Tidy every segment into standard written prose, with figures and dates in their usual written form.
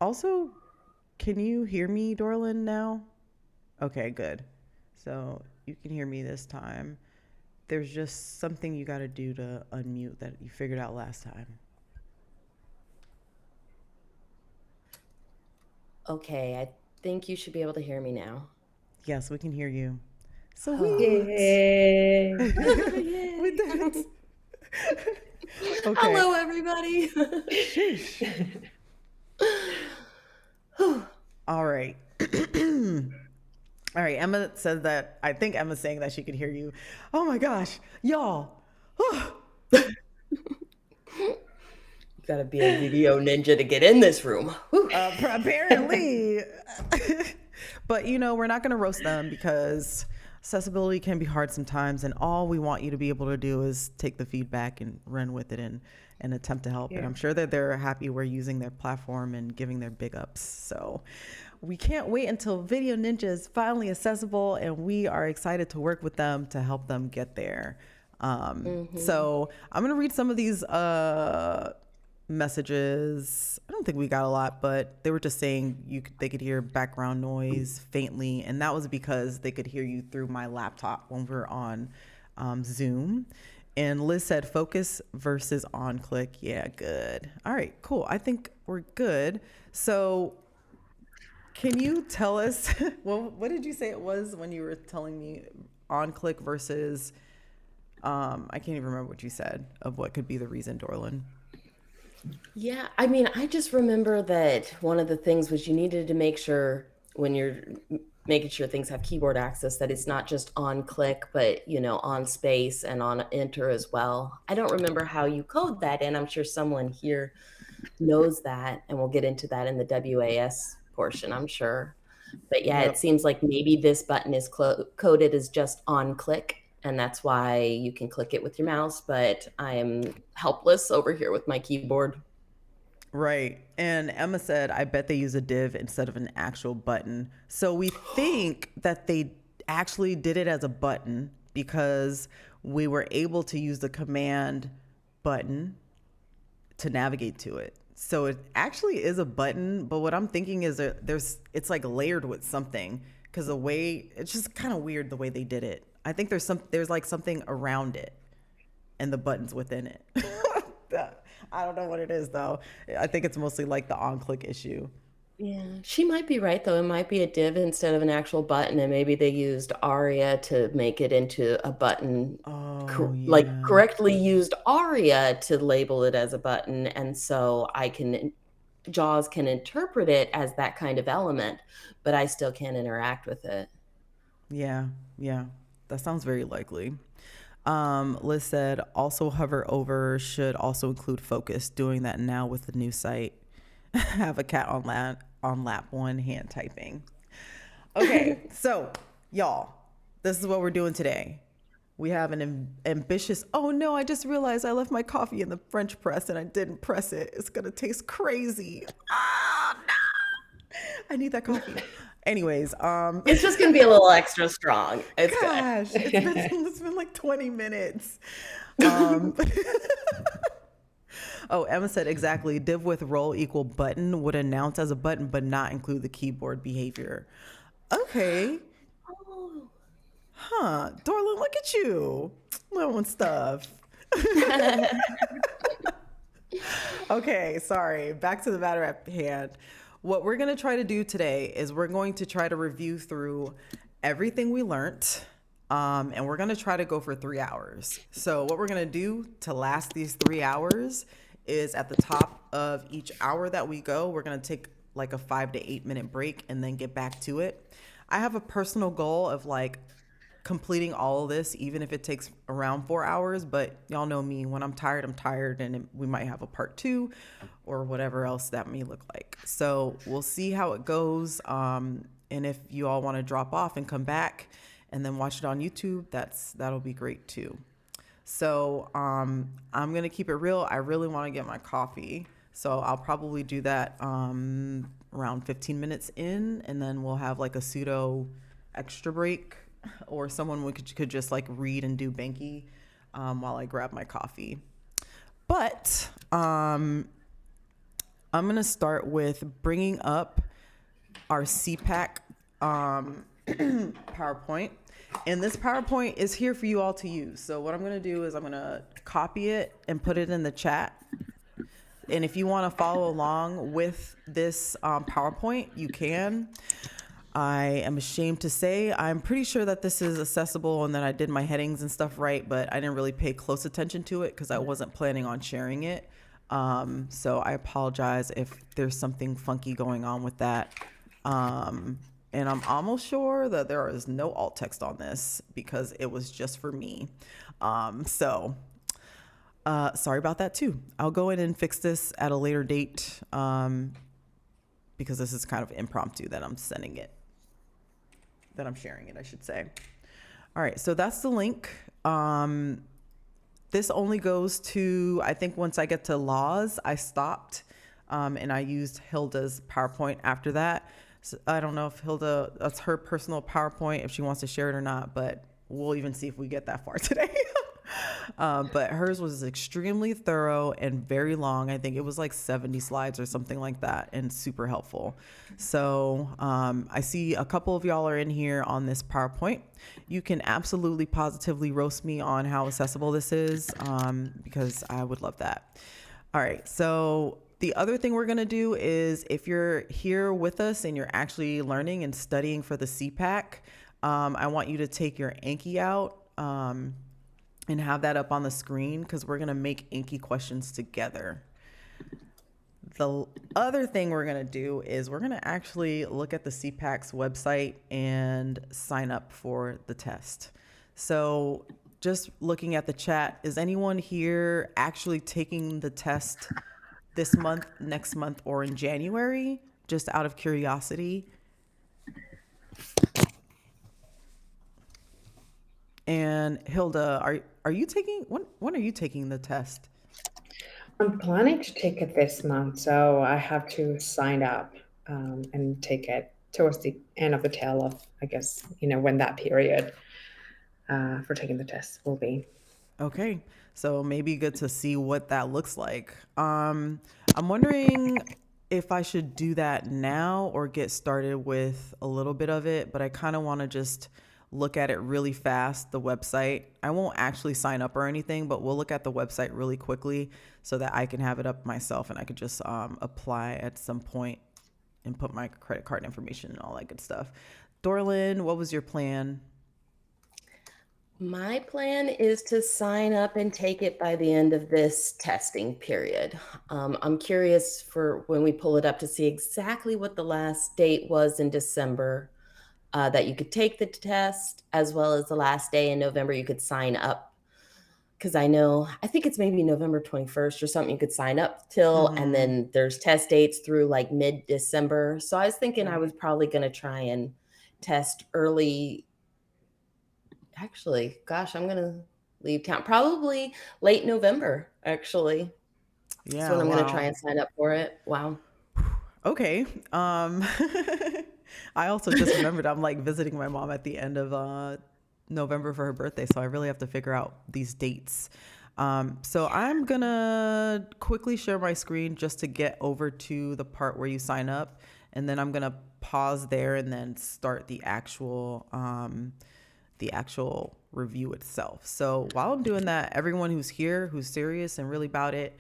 also, can you hear me, Dorlin, now? Okay, good. So you can hear me this time. There's just something you got to do to unmute that you figured out last time. Okay, I think you should be able to hear me now. Yes, we can hear you. Sweet. Yay. We Yay. did it. Okay. Hello, everybody. Sheesh. All right. All right. Emma said that. I think Emma's saying that she could hear you. Oh my gosh. Y'all. You gotta be a video ninja to get in this room. Whew. Apparently. But, we're not going to roast them because accessibility can be hard sometimes. And all we want you to be able to do is take the feedback and run with it and attempt to help. And Yeah. I'm sure that they're happy we're using their platform and giving their big ups. So we can't wait until Video Ninja is finally accessible. And we are excited to work with them to help them get there. So I'm going to read some of these messages. I don't think we got a lot, but they were just saying they could hear background noise faintly, and that was because they could hear you through my laptop when we're on Zoom. And Liz said focus versus on click. Yeah, good. All right, cool. I think we're good. So can you tell us well, what did you say it was when you were telling me on click versus I can't even remember what you said of what could be the reason, Dorlin. Yeah, I mean, I just remember that one of the things was you needed to make sure when you're making sure things have keyboard access that it's not just on click, but on space and on enter as well. I don't remember how you code that, and I'm sure someone here knows that, and we'll get into that in the WAS portion, I'm sure. But yeah, it Yep. seems like maybe this button is coded as just on click, and that's why you can click it with your mouse, but I am helpless over here with my keyboard. Right. And Emma said, I bet they use a div instead of an actual button. So we think that they actually did it as a button because we were able to use the command button to navigate to it. So it actually is a button, but what I'm thinking is that it's like layered with something because the way it's just kind of weird the way they did it. I think there's like something around it and the buttons within it. I don't know what it is though. I think it's mostly like the on click issue. Yeah, she might be right though. It might be a div instead of an actual button, and maybe they used ARIA to make it into a button, Oh like yeah. correctly used ARIA to label it as a button, and so JAWS can interpret it as that kind of element, but I still can't interact with it. Yeah. Yeah. That sounds very likely. Liz said also hover over should also include focus. Doing that now with the new site. Have a cat on lap one hand typing. Okay, so y'all, this is what we're doing today. We have an ambitious. Oh no! I just realized I left my coffee in the French press and I didn't press it. It's gonna taste crazy. Ah, no! I need that coffee. Anyways, It's just going to be a little extra strong. It's good. gosh, it's been like 20 minutes. Um, oh, Emma said exactly. Div with role equal button would announce as a button, but not include the keyboard behavior. Okay, Oh. huh? Dorlin, look at you, knowing stuff. Okay, sorry. Back to the matter at hand. What we're going to try to do today is we're going to try to review through everything we learned. And we're going to try to go for 3 hours. So, what we're going to do to last these 3 hours is at the top of each hour that we go, we're going to take like a 5 to 8 minute break and then get back to it. I have a personal goal of like completing all of this, even if it takes around 4 hours. But y'all know me, when I'm tired, and we might have a part two or whatever else that may look like. So we'll see how it goes. And if you all want to drop off and come back and then watch it on YouTube, that'll be great too. So I'm gonna keep it real. I really want to get my coffee, so I'll probably do that around 15 minutes in, and then we'll have like a pseudo extra break, or someone could just like read and do Banky while I grab my coffee. But I'm going to start with bringing up our CPAC PowerPoint. And this PowerPoint is here for you all to use. So what I'm going to do is I'm going to copy it and put it in the chat. And if you want to follow along with this PowerPoint, you can. I am ashamed to say I'm pretty sure that this is accessible and that I did my headings and stuff right, but I didn't really pay close attention to it because I wasn't planning on sharing it. So I apologize if there's something funky going on with that. And I'm almost sure that there is no alt text on this because it was just for me. Sorry about that too. I'll go in and fix this at a later date because this is kind of impromptu that I'm sharing it, I should say. All right, so that's the link. This only goes to, I think once I get to laws, I stopped and I used Hilda's PowerPoint after that. So I don't know if Hilda, that's her personal PowerPoint, if she wants to share it or not, but we'll even see if we get that far today. But hers was extremely thorough and very long. I think it was like 70 slides or something like that, and super helpful. So I see a couple of y'all are in here on this PowerPoint. You can absolutely positively roast me on how accessible this is because I would love that. All right, so the other thing we're going to do is if you're here with us and you're actually learning and studying for the CPAC, I want you to take your Anki out and have that up on the screen because we're going to make Anki questions together. The other thing we're going to do is we're going to actually look at the CPAC's website and sign up for the test. So just looking at the chat, is anyone here actually taking the test this month, next month, or in January? Just out of curiosity. And Hilda, are you taking, when are you taking the test? I'm planning to take it this month, so I have to sign up and take it towards the end of the tail of, I guess, when that period for taking the test will be. Okay, so maybe good to see what that looks like. I'm wondering if I should do that now or get started with a little bit of it, but I kind of want to just look at it really fast, the website. I won't actually sign up or anything, but we'll look at the website really quickly so that I can have it up myself and I could just apply at some point and put my credit card information and all that good stuff. Dorlin, what was your plan? My plan is to sign up and take it by the end of this testing period. I'm curious for when we pull it up to see exactly what the last date was in December that you could take the test, as well as the last day in November you could sign up. Because I think it's maybe November 21st or something you could sign up till, and then there's test dates through like mid-December. So I was thinking I was probably going to try and test early. Actually, gosh, I'm going to leave town probably late November, actually. Yeah, That's when I'm going to try and sign up for it. Wow. Okay. I also just remembered I'm like visiting my mom at the end of November for her birthday, so I really have to figure out these dates. So I'm gonna quickly share my screen just to get over to the part where you sign up, and then I'm gonna pause there and then start the actual review itself. So while I'm doing that, everyone who's here, who's serious and really about it,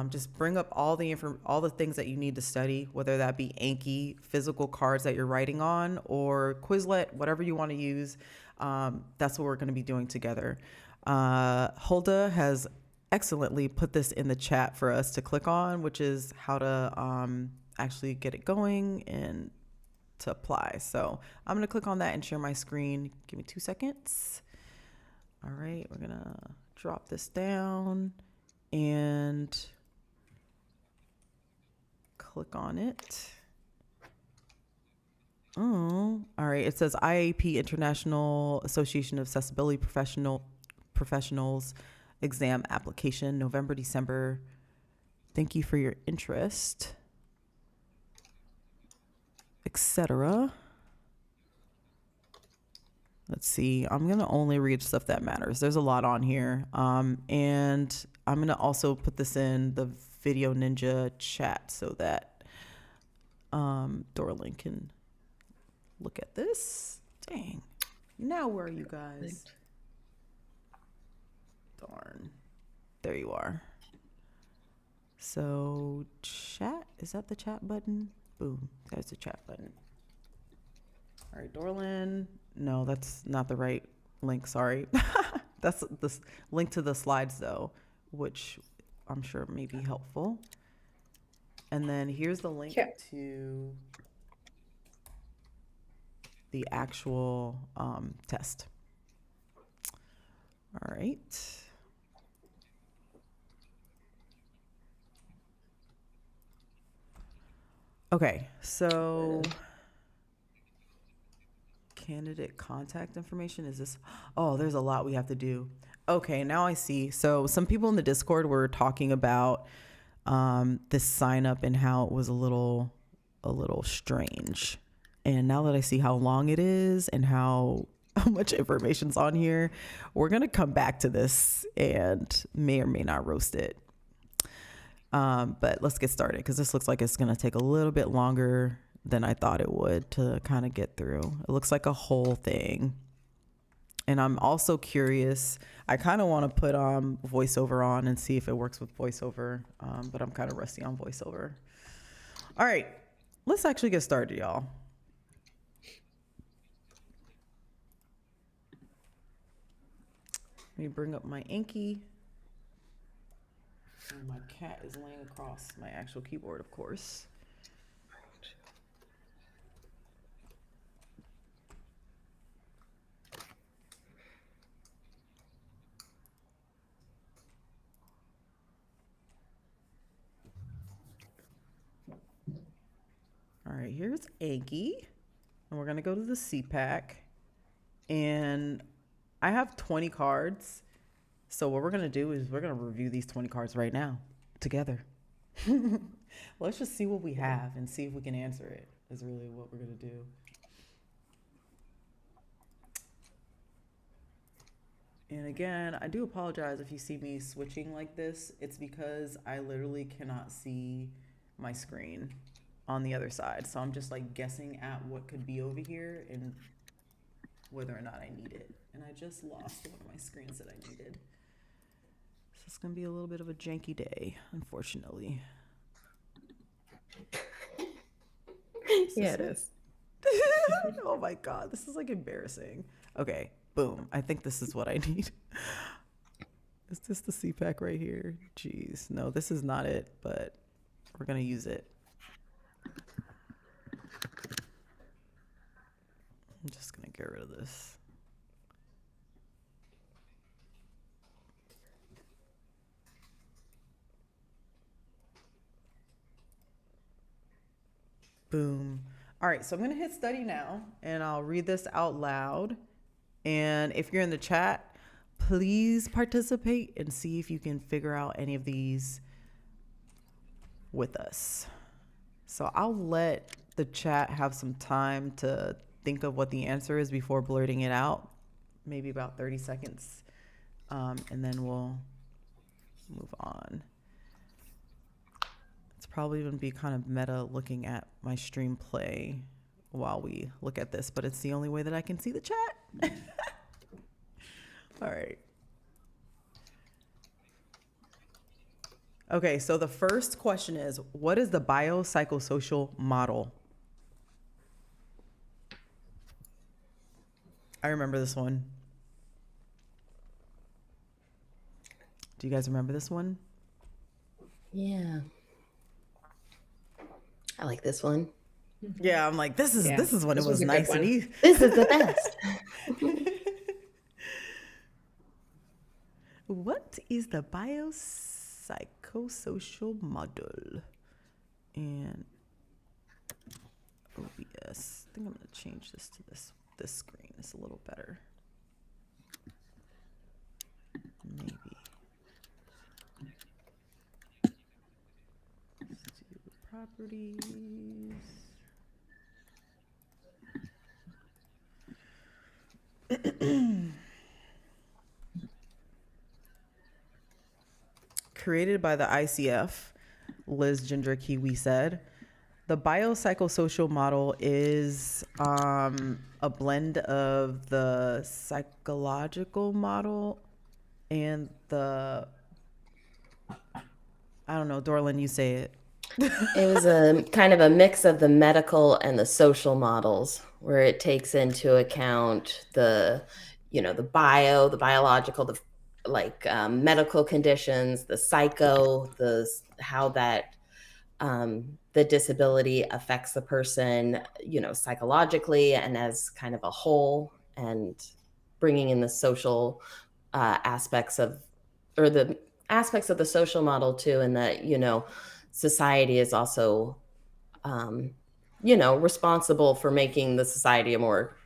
just bring up all the things that you need to study, whether that be Anki, physical cards that you're writing on, or Quizlet, whatever you want to use. That's what we're going to be doing together. Hulda has excellently put this in the chat for us to click on, which is how to actually get it going and to apply. So I'm going to click on that and share my screen. Give me 2 seconds. All right, we're going to drop this down and click on it. Oh, all right. It says IAP, International Association of Accessibility Professionals exam application, November, December. Thank you for your interest, etc. Let's see. I'm going to only read stuff that matters. There's a lot on here. And I'm going to also put this in the Video Ninja chat so that Dorlin can look at this. Dang. Now where are you guys? Darn. There you are. So chat, is that the chat button? Boom, there's the chat button. All right, Dorlin. No, that's not the right link, sorry. That's the link to the slides though, which I'm sure may be helpful. And then here's the link to the actual test. All right. Okay, so candidate contact information is this? Oh, there's a lot we have to do. Okay, now I see. So some people in the Discord were talking about this sign up and how it was a little strange. And now that I see how long it is and how much information's on here, we're gonna come back to this and may or may not roast it. But let's get started because this looks like it's gonna take a little bit longer than I thought it would to kind of get through. It looks like a whole thing. And I'm also curious, I kind of want to put voiceover on and see if it works with voiceover, but I'm kind of rusty on voiceover. All right, let's actually get started, y'all. Let me bring up my Anki. And my cat is laying across my actual keyboard, of course. All right, here's Anki, and we're gonna go to the CPACC, and I have 20 cards. So what we're gonna do is we're gonna review these 20 cards right now together. Let's just see what we have and see if we can answer it is really what we're gonna do. And again, I do apologize if you see me switching like this. It's because I literally cannot see my screen on the other side. So I'm just like guessing at what could be over here and whether or not I need it. And I just lost one of my screens that I needed. So it's gonna be a little bit of a janky day, unfortunately. Yeah, it is. Oh my God, this is like embarrassing. Okay, boom. I think this is what I need. Is this the CPACC right here? Jeez, no, this is not it, but we're gonna use it. I'm just gonna get rid of this. Boom. All right, so I'm gonna hit study now and I'll read this out loud. And if you're in the chat, please participate and see if you can figure out any of these with us. So I'll let the chat have some time to think of what the answer is before blurting it out, maybe about 30 seconds. And then we'll move on. It's probably going to be kind of meta looking at my stream play while we look at this, but it's the only way that I can see the chat. All right. Okay, so the first question is, what is the biopsychosocial model? I remember this one. Do you guys remember this one? Yeah. I like this one. Yeah, I'm like, this is when it was nice and easy. This is the best. What is the biopsychosocial model? And OBS. I think I'm gonna change this to this screen. It's a little better. Maybe. Let's do properties. Created by the ICF. Liz Ginger Kiwi said. The biopsychosocial model is a blend of the psychological model and the, I don't know, Dorlin, you say it. It was a kind of a mix of the medical and the social models, where it takes into account the biological, the medical conditions, the psycho, how that the disability affects the person, psychologically and as kind of a whole, and bringing in the social aspects of, or the aspects of the social model too, and that, society is also, responsible for making the society a more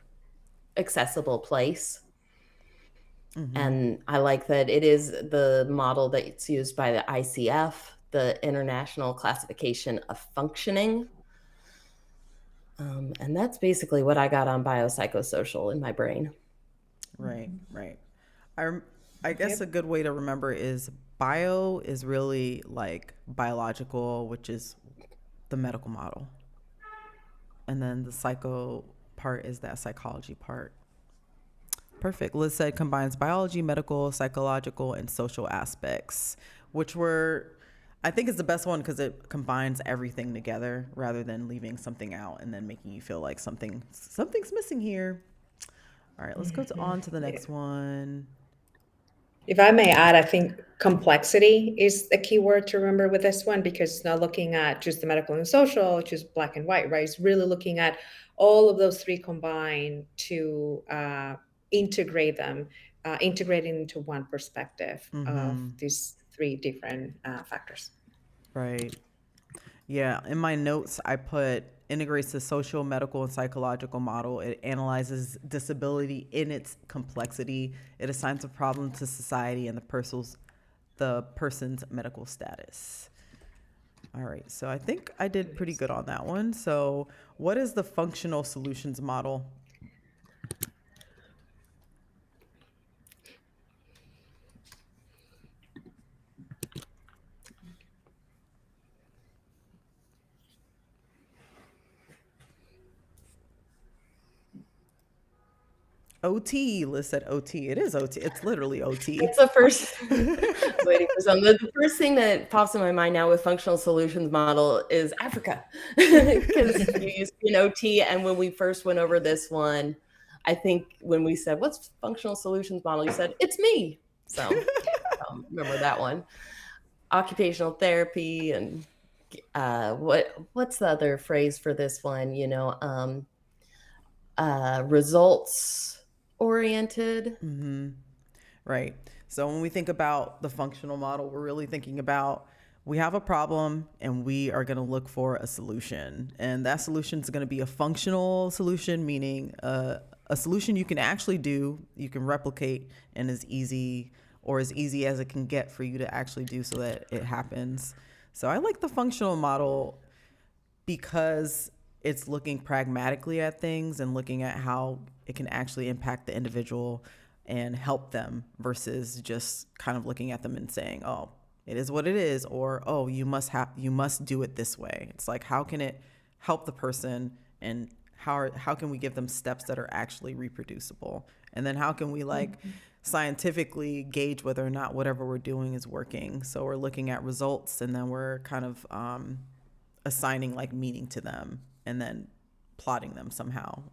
accessible place. And I like that it is the model that's used by the ICF, the International Classification of Functioning. And that's basically what I got on biopsychosocial in my brain. Right, right. I guess a good way to remember is bio is really like biological, which is the medical model. And then the psycho part is that psychology part. Perfect. Liz said combines biology, medical, psychological, and social aspects, which I think is the best one because it combines everything together rather than leaving something out and then making you feel like something's missing here. All right, let's go on to the next one. If I may add, I think complexity is a key word to remember with this one, because it's not looking at just the medical and social, just black and white, right? It's really looking at all of those three combined to integrate them, integrating into one perspective of these three different factors. Right. Yeah. In my notes, I put integrates the social, medical, and psychological model. It analyzes disability in its complexity. It assigns a problem to society and the person's medical status. All right. So I think I did pretty good on that one. So what is the functional solutions model? OT. Liz said OT. It is OT. It's literally OT. It's the first. I was waiting for something. The first thing that pops in my mind now with functional solutions model is Africa, because you used to be an OT, and when we first went over this one, I think when we said what's functional solutions model, you said it's me. So remember that one. Occupational therapy, and what's the other phrase for this one? Results oriented. Right. So when we think about the functional model, we're really thinking about we have a problem and we are going to look for a solution. And that solution is going to be a functional solution, meaning a solution you can actually do, you can replicate, and as easy as it can get for you to actually do so that it happens. So I like the functional model because it's looking pragmatically at things and looking at how it can actually impact the individual and help them versus just kind of looking at them and saying, oh, it is what it is, or, oh, you must do it this way. It's like, how can it help the person, and how can we give them steps that are actually reproducible? And then how can we scientifically gauge whether or not whatever we're doing is working? So we're looking at results, and then we're kind of assigning meaning to them, and then plotting them somehow,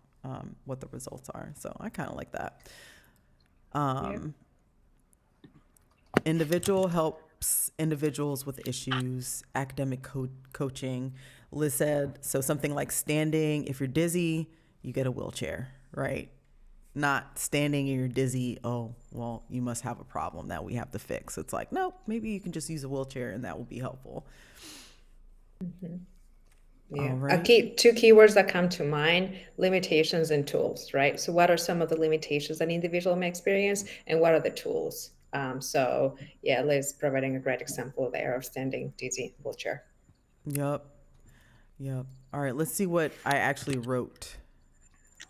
what the results are. So I kind of like that. Individual helps individuals with issues, academic coaching. Liz said, so something like standing, if you're dizzy, you get a wheelchair, right? Not standing and you're dizzy, oh, well, you must have a problem that we have to fix. It's like, no, maybe you can just use a wheelchair and that will be helpful. Yeah. Right. Two keywords that come to mind: limitations and tools, right? So what are some of the limitations an individual may experience, and what are the tools? So yeah, Liz providing a great example there of standing, dizzy, wheelchair. Yep. All right, let's see what I actually wrote.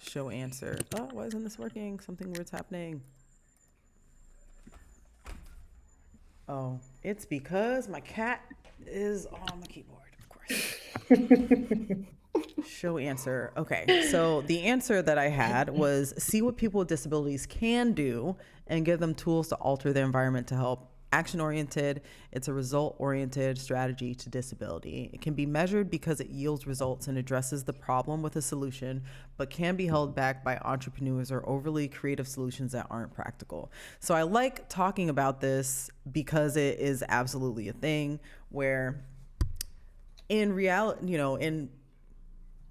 Show answer. Oh, why isn't this working? Something weird's happening. Oh, it's because my cat is on the keyboard, of course. Show answer. Okay, so the answer that I had was see what people with disabilities can do and give them tools to alter their environment to help. Action oriented, it's a result oriented strategy to disability. It can be measured because it yields results and addresses the problem with a solution, but can be held back by entrepreneurs or overly creative solutions that aren't practical. So I like talking about this because it is absolutely a thing where in reality, in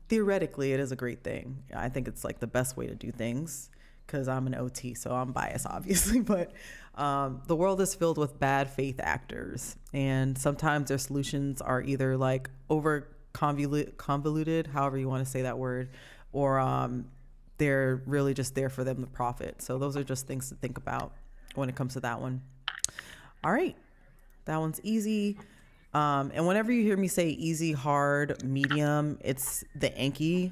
theoretically, it is a great thing. I think it's like the best way to do things because I'm an OT, so I'm biased, obviously. But the world is filled with bad faith actors, and sometimes their solutions are either like over convoluted, however you want to say that word, or they're really just there for them to profit. So those are just things to think about when it comes to that one. All right, that one's easy. And whenever you hear me say easy, hard, medium, it's the Anki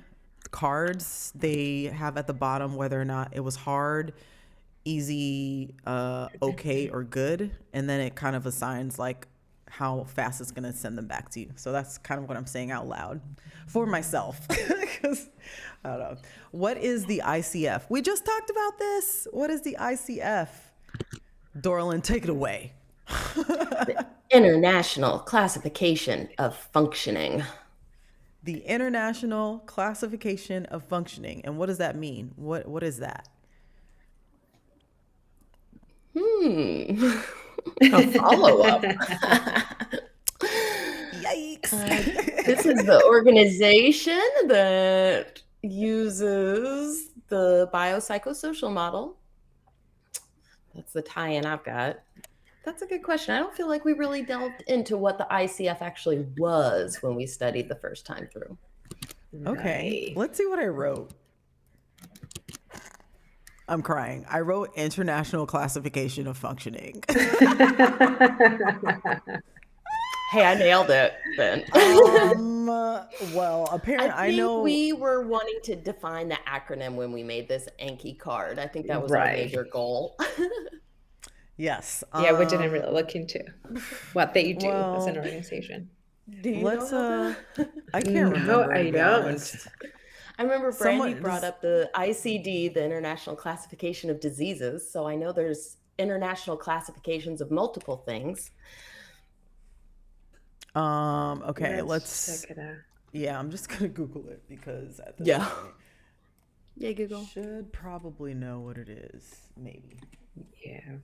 cards. They have at the bottom whether or not it was hard, easy, okay, or good. And then it kind of assigns like how fast it's going to send them back to you. So that's kind of what I'm saying out loud for myself. Because I don't know. What is the ICF? We just talked about this. What is the ICF? Dorlin, take it away. The International Classification of Functioning. The International Classification of Functioning. And what does that mean? What is that? A follow-up. Yikes. This is the organization that uses the biopsychosocial model. That's the tie-in I've got. That's a good question. I don't feel like we really delved into what the ICF actually was when we studied the first time through. Okay, Right. let's see what I wrote. I'm crying. I wrote International Classification of Functioning. Hey, I nailed it then. Well, apparently I I think know we were wanting to define the acronym when we made this Anki card. I think that was our Right. major goal. yes. Yeah, we didn't really look into what they do as an well, organization. Do you let's know I can't No, remember, to I be don't. honest. I remember Brandy Someone brought up the ICD, the International Classification of Diseases. So I know there's international classifications of multiple things. Okay, Let's check it out. yeah, I'm just gonna Google it because at this Yeah. point Yeah, Google. should probably know what it is. Maybe. Yeah.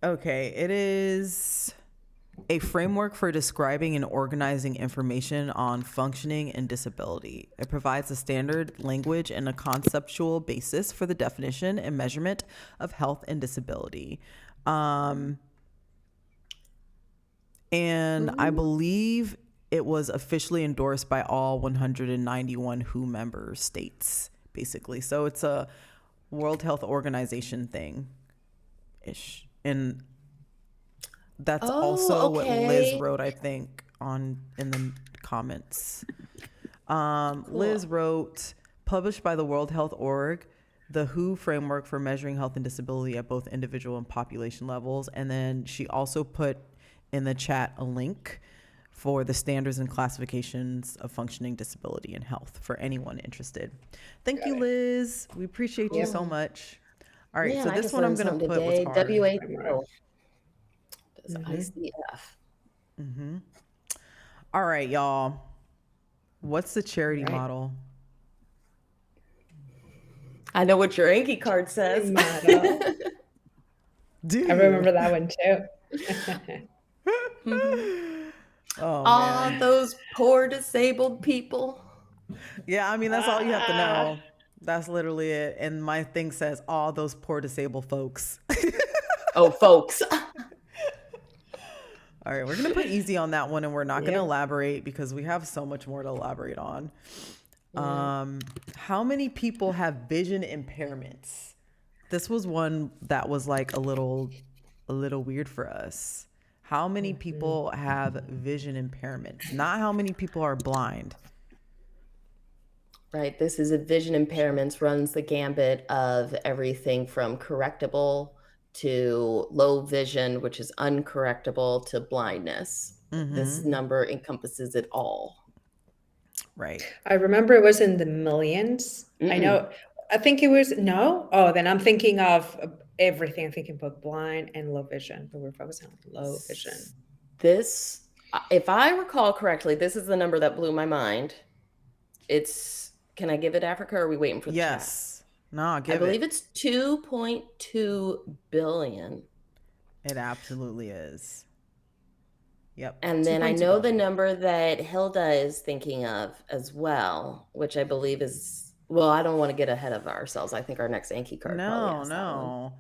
Okay, it is a framework for describing and organizing information on functioning and disability. It provides a standard language and a conceptual basis for the definition and measurement of health and disability. And I believe it was officially endorsed by all 191 WHO member states, basically. So it's a World Health Organization thing ish. And that's also what Liz wrote, I think, in the comments. Liz wrote, published by the World Health Org, the WHO framework for measuring health and disability at both individual and population levels. And then she also put in the chat a link for the standards and classifications of functioning, disability, and health for anyone interested. Thank you, Liz. We appreciate you so much. All right, Man, so I this just one I'm learned going to something put today. what's hard. WHO. Does ICF. All right, y'all. What's the charity model? I know what your Anki card says. Model. Dude. I remember that one too. Oh, All man. those poor disabled people. Yeah, I mean, that's all you have to know. That's literally it. And my thing says, all those poor disabled folks. Oh, folks. All right, we're going to put easy on that one, and we're not going to elaborate because we have so much more to elaborate on. How many people have vision impairments? This was one that was like a little weird for us. How many people have vision impairments? Not how many people are blind. Right. This is a vision impairments, runs the gambit of everything from correctable to low vision, which is uncorrectable, to blindness. This number encompasses it all. Right. I remember it was in the millions. Mm-mm. I think it was, no? Oh, then I'm thinking of everything. I'm thinking both blind and low vision, but we're focusing on low vision. This, if I recall correctly, this is the number that blew my mind. Can I give it, Africa, or are we waiting for the chat? Yes. No, I give believe it. it's 2.2 billion. It absolutely is. Yep. And then I 2.2 know the billion. number that Hilda is thinking of as well, which I believe is, well, I don't want to get ahead of ourselves. I think our next Anki card probably No, has that one. no.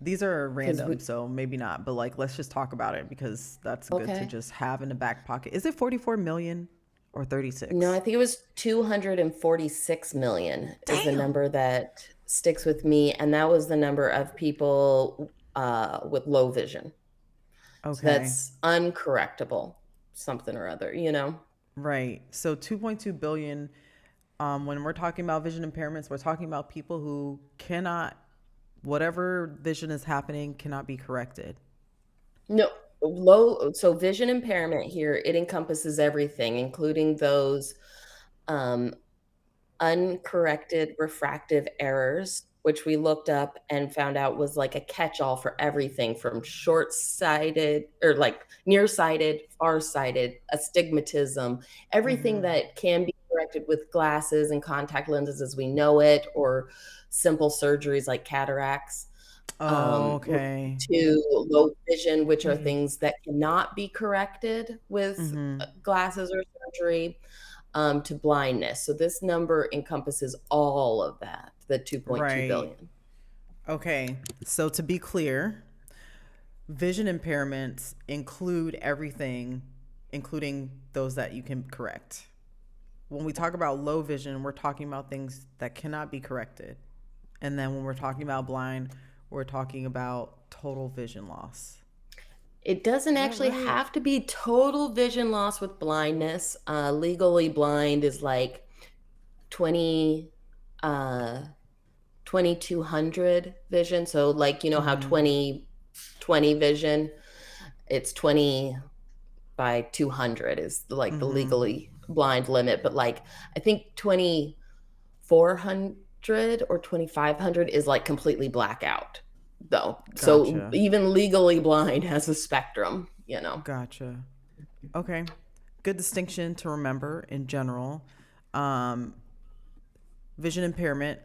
These are 'Cause random, so maybe not, but like let's just talk about it because that's good to Okay. just have in the back pocket. Is it 44 million or 36? No, I think it was 246 million is the Damn. number that sticks with me. And that was the number of people with low vision. So Okay. that's uncorrectable, something or other, you know? Right. So 2.2 billion. When we're talking about vision impairments, we're talking about people who cannot, whatever vision is happening, cannot be corrected. No, so vision impairment here, it encompasses everything, including those um, uncorrected refractive errors, which we looked up and found out was like a catch-all for everything from short-sighted or like nearsighted, far-sighted, astigmatism, everything that can be corrected with glasses and contact lenses as we know it, or simple surgeries like cataracts, Okay. to low vision, which are things that cannot be corrected with glasses or surgery, to blindness. So this number encompasses all of that, the 2.2 Right. billion. Okay. So to be clear, vision impairments include everything, including those that you can correct. When we talk about low vision, we're talking about things that cannot be corrected. And then when we're talking about blind, we're talking about total vision loss. It doesn't actually right? have to be total vision loss with blindness. Legally blind is like 20, 2200 vision. So like, you know how 20 vision, it's 20 by 200 is like the legally blind limit. But like, I think 2400 or 2500 is like completely blackout though. So Gotcha. even legally blind has a spectrum, you know. Gotcha. Okay. Good distinction to remember in general. Vision impairment,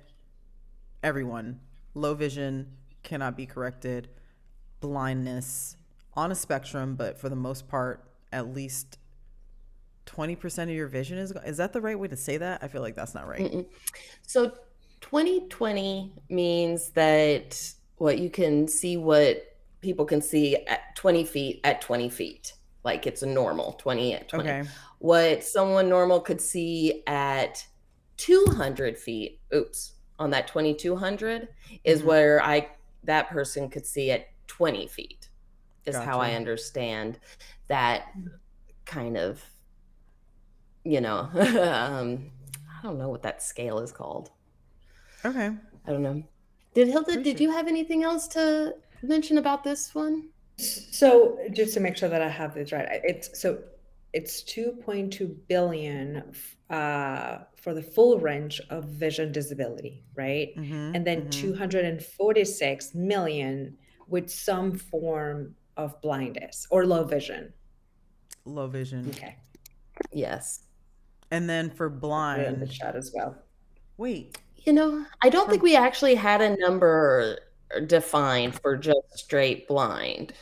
everyone. Low vision cannot be corrected. Blindness on a spectrum, but for the most part, at least 20% of your vision is that the right way to say that? I feel like that's not right. So 2020 means that what you can see what people can see at 20 feet at 20 feet. Like it's a normal 20 at 20. Okay. What someone normal could see at 200 feet, on that 2200 is where that person could see at 20 feet, is how I Gotcha. understand that kind of, you know, I don't know what that scale is called. Okay. I don't know. Hilda, did you have anything else to mention about this one? So just to make sure that I have this right, it's 2.2 billion for the full range of vision disability, right? And then 246 million with some form of blindness or low vision. Low vision. Okay. Yes. And then for Put it in the blind, chat as well. wait. You know, I don't think we actually had a number defined for just straight blind.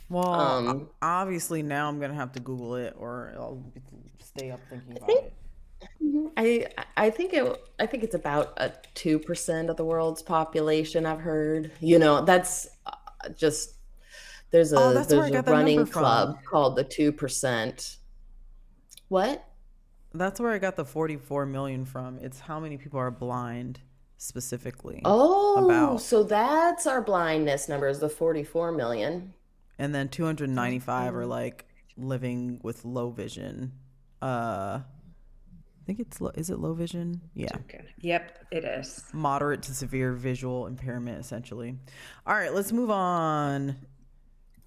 Well, obviously now I'm gonna have to Google it, or I'll stay up thinking about it. I think it's about 2% of the world's population. I've heard. You know, that's just there's That's where I a got that running number from. club called the 2%. What? That's where I got the 44 million from. It's how many people are blind specifically. Oh, so that's our blindness number is the 44 million. And then 295 are like living with low vision. think is it low vision? Yeah. Okay. Yep, it is. Moderate to severe visual impairment, essentially. All right, let's move on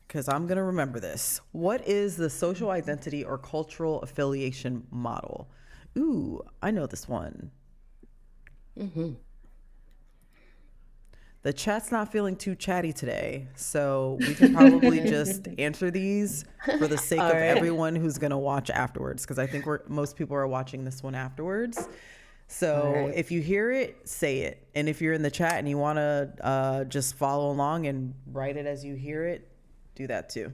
because I'm going to remember this. What is the social identity or cultural affiliation model? Ooh, I know this one. The chat's not feeling too chatty today, so we can probably just answer these for the sake All of right. everyone who's going to watch afterwards, because I think most people are watching this one afterwards. So All right. if you hear it, say it. And if you're in the chat and you want to just follow along and write it as you hear it, do that too.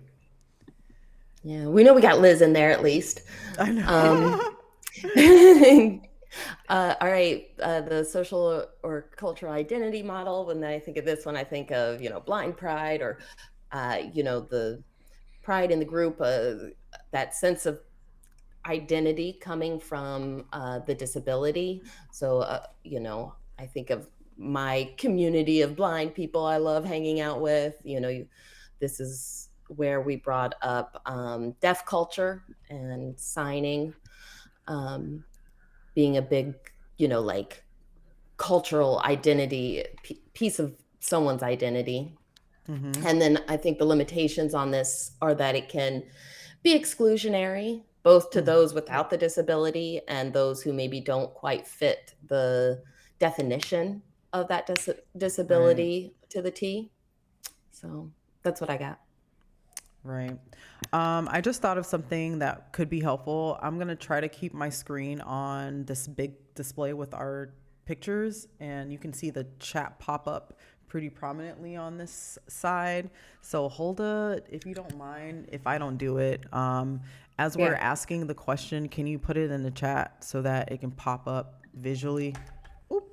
Yeah, we know we got Liz in there at least. I know. All right, the social or cultural identity model. When I think of this one, I think of blind pride, or the pride in the group, that sense of identity coming from the disability. So I think of my community of blind people I love hanging out with. This is where we brought up deaf culture and signing being a big like cultural identity piece of someone's identity. And then I think the limitations on this are that it can be exclusionary, both to those without the disability and those who maybe don't quite fit the definition of that disability to the T. So that's what I got. Right. I just thought of something that could be helpful. I'm going to try to keep my screen on this big display with our pictures, and you can see the chat pop up pretty prominently on this side. So Hulda, if you don't mind, if I don't do it, as we're asking the question, can you put it in the chat so that it can pop up visually? Oop,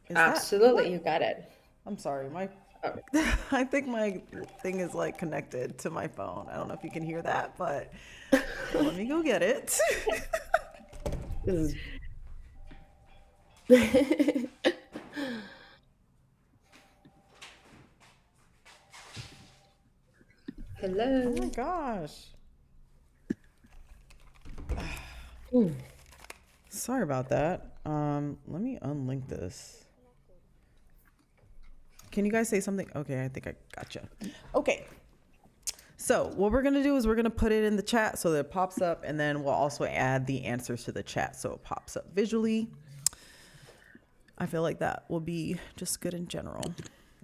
Absolutely, you got it. I'm sorry, I think my thing is like connected to my phone. I don't know if you can hear that, but let me go get it. Hello. Oh my gosh. Sorry about that. Let me unlink this. Can you guys say something? Okay, I think I gotcha. Okay. So what we're going to do is we're going to put it in the chat so that it pops up, and then we'll also add the answers to the chat so it pops up visually. I feel like that will be just good in general.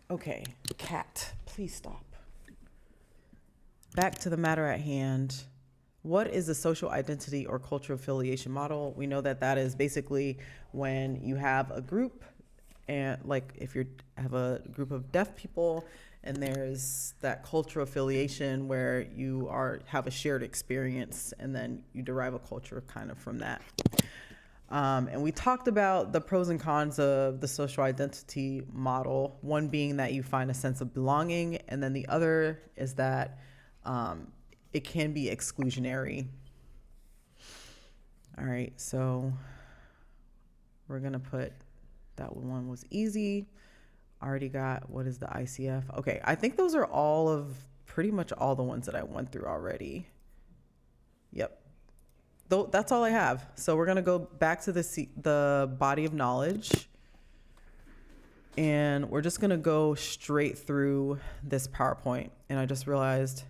Okay, Kat, please stop. Back to the matter at hand. What is the social identity or cultural affiliation model? We know that that is basically when you have a group, and like if you have a group of deaf people, and there's that cultural affiliation where you have a shared experience, and then you derive a culture kind of from that. And we talked about the pros and cons of the social identity model, one being that you find a sense of belonging, and then the other is that it can be exclusionary. All right, so we're gonna put that one was easy. Already got, what is the ICF? Okay, I think those are pretty much all the ones that I went through already. Yep. That's all I have. So we're gonna go back to the body of knowledge, and we're just gonna go straight through this PowerPoint. And I just realized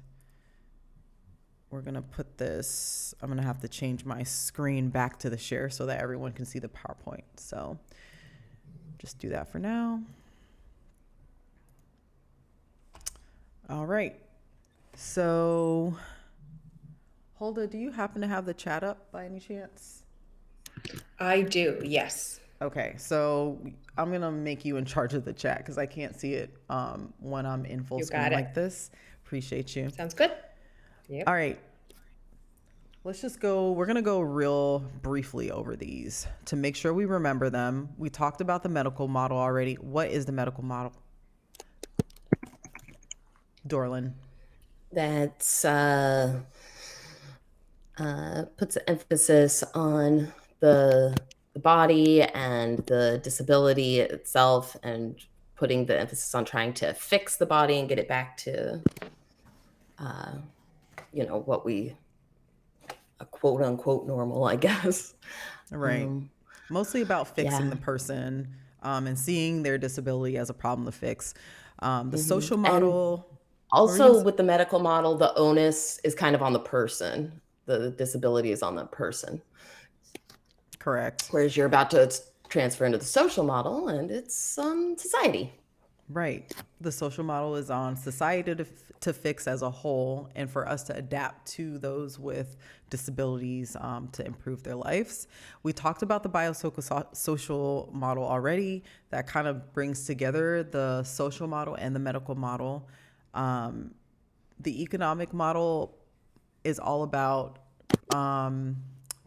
we're gonna put this, I'm gonna have to change my screen back to the share so that everyone can see the PowerPoint. So just do that for now. All right. So Hulda, do you happen to have the chat up by any chance? I do, yes. Okay, so I'm gonna make you in charge of the chat because I can't see it when I'm in full screen like this. Appreciate you. Sounds good. Yep. All right. Let's just go, we're gonna go real briefly over these to make sure we remember them. We talked about the medical model already. What is the medical model? Dorlin. That's puts emphasis on the body and the disability itself, and putting the emphasis on trying to fix the body and get it back to what we a quote unquote normal, I guess. Right. Um, Mostly about fixing the yeah. person, and seeing their disability as a problem to fix. The social And model, what were you gonna also say? with the medical model, the onus is kind of on the person. The disability is on the person. Correct. Whereas you're about to transfer into the social model and it's society. Right. The social model is on society to fix as a whole and for us to adapt to those with disabilities to improve their lives. We talked about the biosocial model already. That kind of brings together the social model and the medical model. The economic model is all about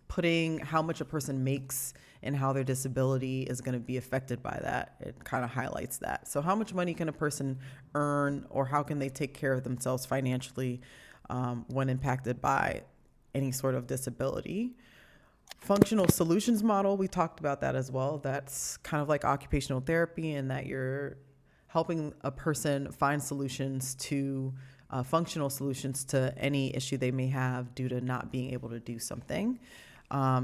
putting how much a person makes and how their disability is going to be affected by that. It kind of highlights that. So, how much money can a person earn, or how can they take care of themselves financially when impacted by any sort of disability? Functional solutions model, we talked about that as well. That's kind of like occupational therapy, in that you're helping a person find solutions to functional solutions to any issue they may have due to not being able to do something.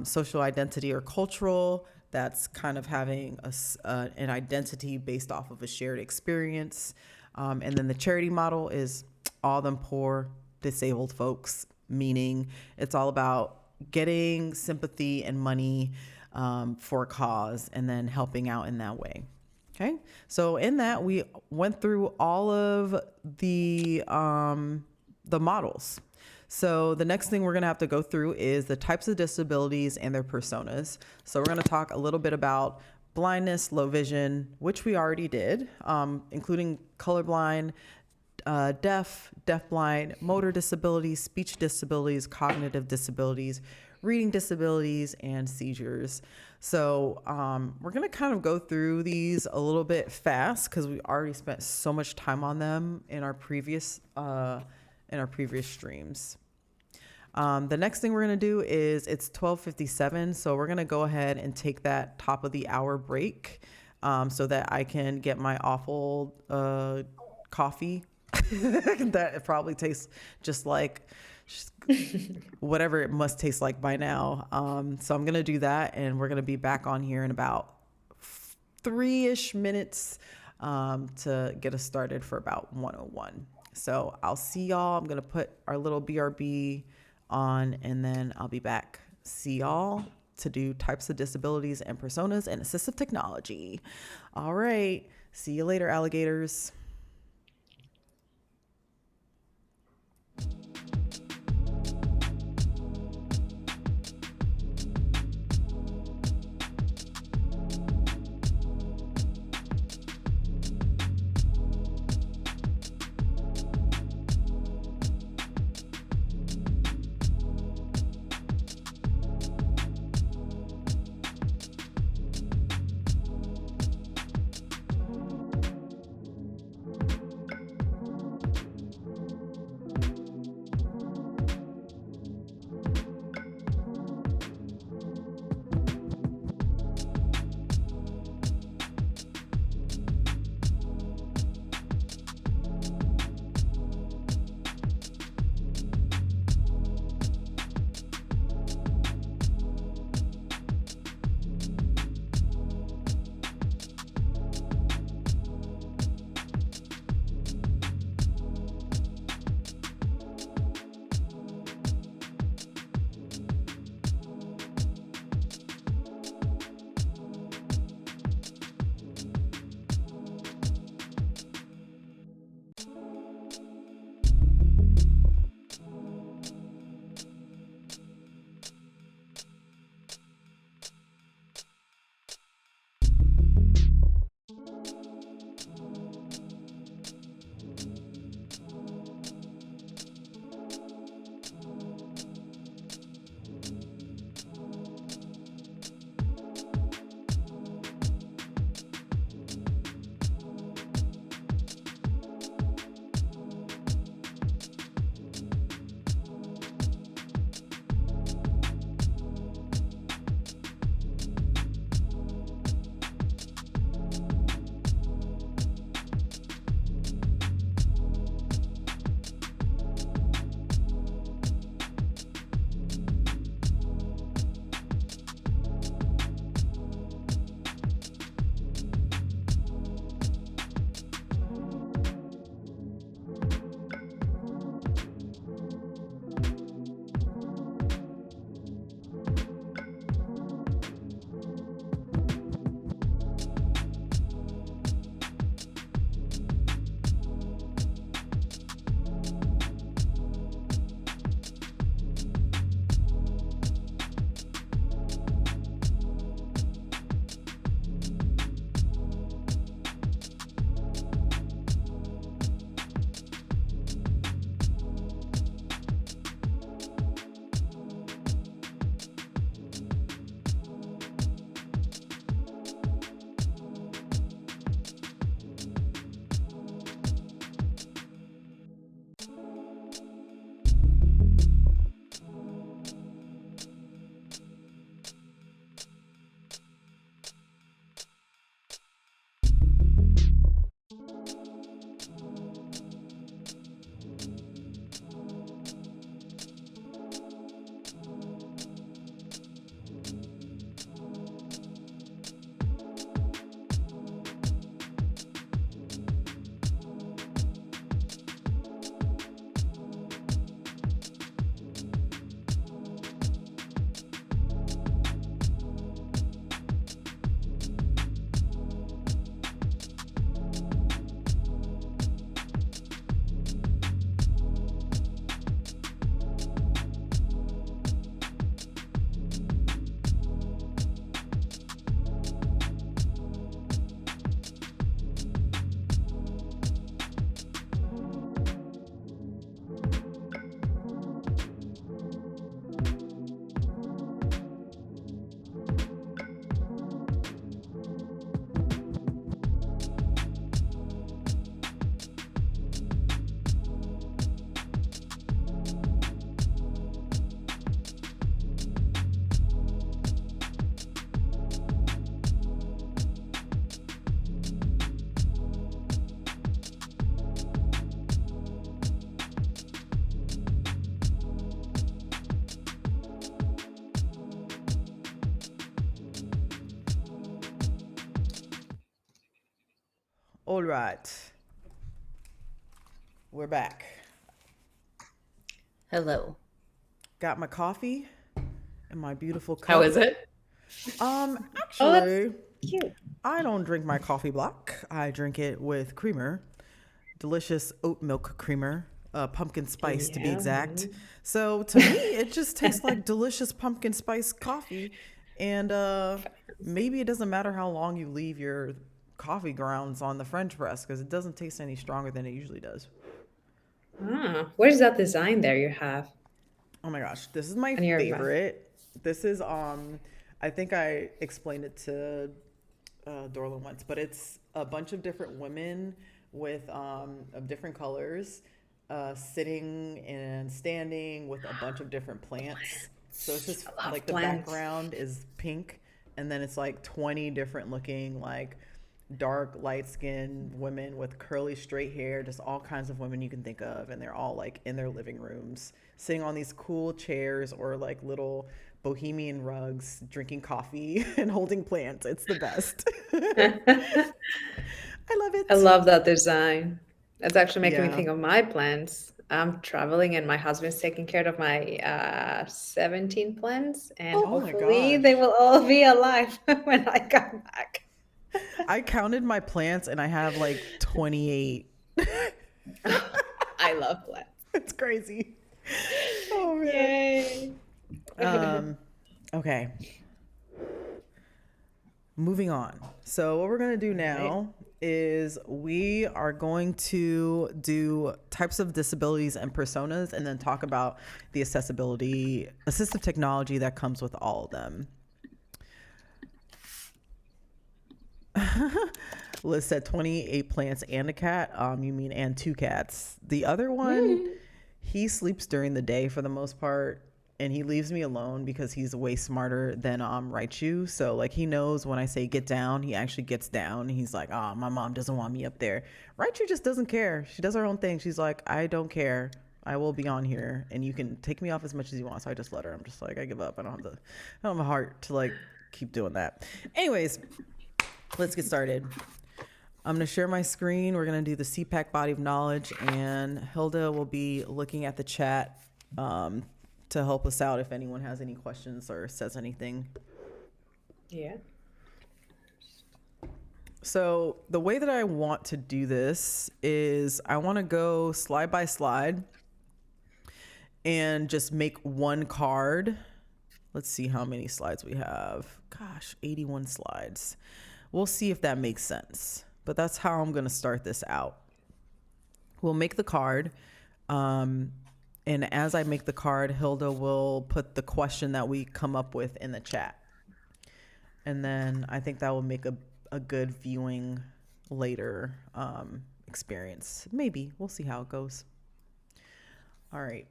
Social identity or cultural, that's kind of having an identity based off of a shared experience. And then the charity model is all them poor, disabled folks, meaning it's all about getting sympathy and money for a cause and then helping out in that way. Okay, so in that we went through all of the models. So the next thing we're going to have to go through is the types of disabilities and their personas. So we're going to talk a little bit about blindness, low vision, which we already did, including colorblind, deaf, deafblind, motor disabilities, speech disabilities, cognitive disabilities, reading disabilities, and seizures. So we're going to kind of go through these a little bit fast because we already spent so much time on them in our previous streams. The next thing we're going to do is it's 12:57, so we're going to go ahead and take that top of the hour break so that I can get my awful coffee that it probably tastes just like whatever it must taste like by now. So I'm going to do that, and we're going to be back on here in about 3-ish minutes to get us started for about 101. So I'll see y'all. I'm going to put our little BRB on, and then I'll be back. See y'all to do types of disabilities and personas and assistive technology. All right. See you later, alligators. All right. We're back. Hello. Got my coffee and my beautiful How cup. is it? Oh, that's Actually, cute. I don't drink my coffee black. I drink it with creamer, delicious oat milk creamer, pumpkin spice to be exact. Yummy. So to me, it just tastes like delicious pumpkin spice coffee. And maybe it doesn't matter how long you leave your coffee grounds on the French press because it doesn't taste any stronger than it usually does. Ah, what is that design there you have Oh my gosh, this is my on your mug? favorite. This is I think I explained it to Dorlin once, but it's a bunch of different women with of different colors, sitting and standing with a bunch of different plants. So it's just I love like the plants. background is pink, and then it's like 20 different looking like dark light skinned women with curly straight hair, just all kinds of women you can think of, and they're all like in their living rooms sitting on these cool chairs or like little bohemian rugs drinking coffee and holding plants. It's the best. I I love it. love that design. That's actually making me Yeah. think of my plans. I'm traveling and my husband's taking care of my 17 plants, and Oh my hopefully they gosh. will all be alive when I come back. I counted my plants and I have like 28. I love plants. It's crazy. Oh man. Yay. Okay. Moving on. So what we're going to do Right. now is we are going to do types of disabilities and personas and then talk about the assistive technology that comes with all of them. Liz said 28 plants and a cat. You mean and 2 cats. The other one, he sleeps during the day for the most part, and he leaves me alone because he's way smarter than Raichu. So like he knows when I say get down, he actually gets down. He's like, oh, my mom doesn't want me up there. Raichu just doesn't care. She does her own thing. She's like, I don't care. I will be on here, and you can take me off as much as you want. So I just let her. I'm just like, I give up. I don't have a heart to like keep doing that. Anyways, let's get started. I'm going to share my screen. We're going to do the CPACC body of knowledge, and Hilda will be looking at the chat to help us out if anyone has any questions or says anything. Yeah. So the way that I want to do this is I want to go slide by slide and just make one card. Let's see how many slides we have. Gosh, 81 slides. We'll see if that makes sense. But that's how I'm going to start this out. We'll make the card. And as I make the card, Hilda will put the question that we come up with in the chat. And then I think that will make a good viewing later experience. Maybe. We'll see how it goes. All right.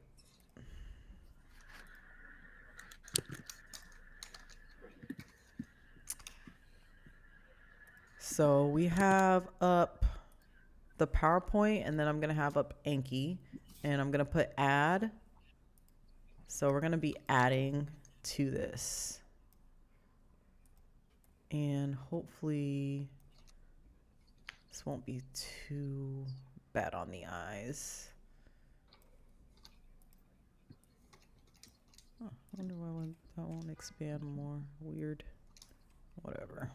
So we have up the PowerPoint, and then I'm going to have up Anki, and I'm going to put add. So we're going to be adding to this. And hopefully this won't be too bad on the eyes. Oh, I wonder why that won't expand more. Weird. Whatever.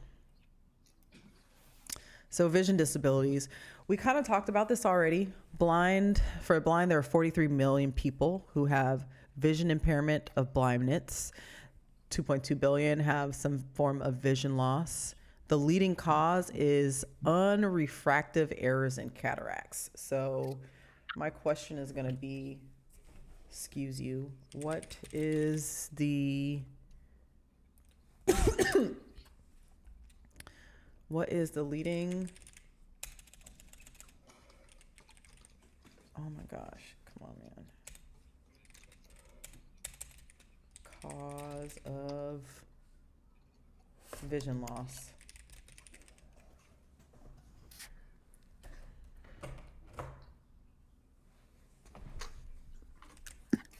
So vision disabilities. We kind of talked about this already. For blind, there are 43 million people who have vision impairment of blindness. 2.2 billion have some form of vision loss. The leading cause is unrefractive errors in cataracts. So my question is going to be, excuse you, what is the what is the leading? Oh my gosh, come on, man. Cause of vision loss.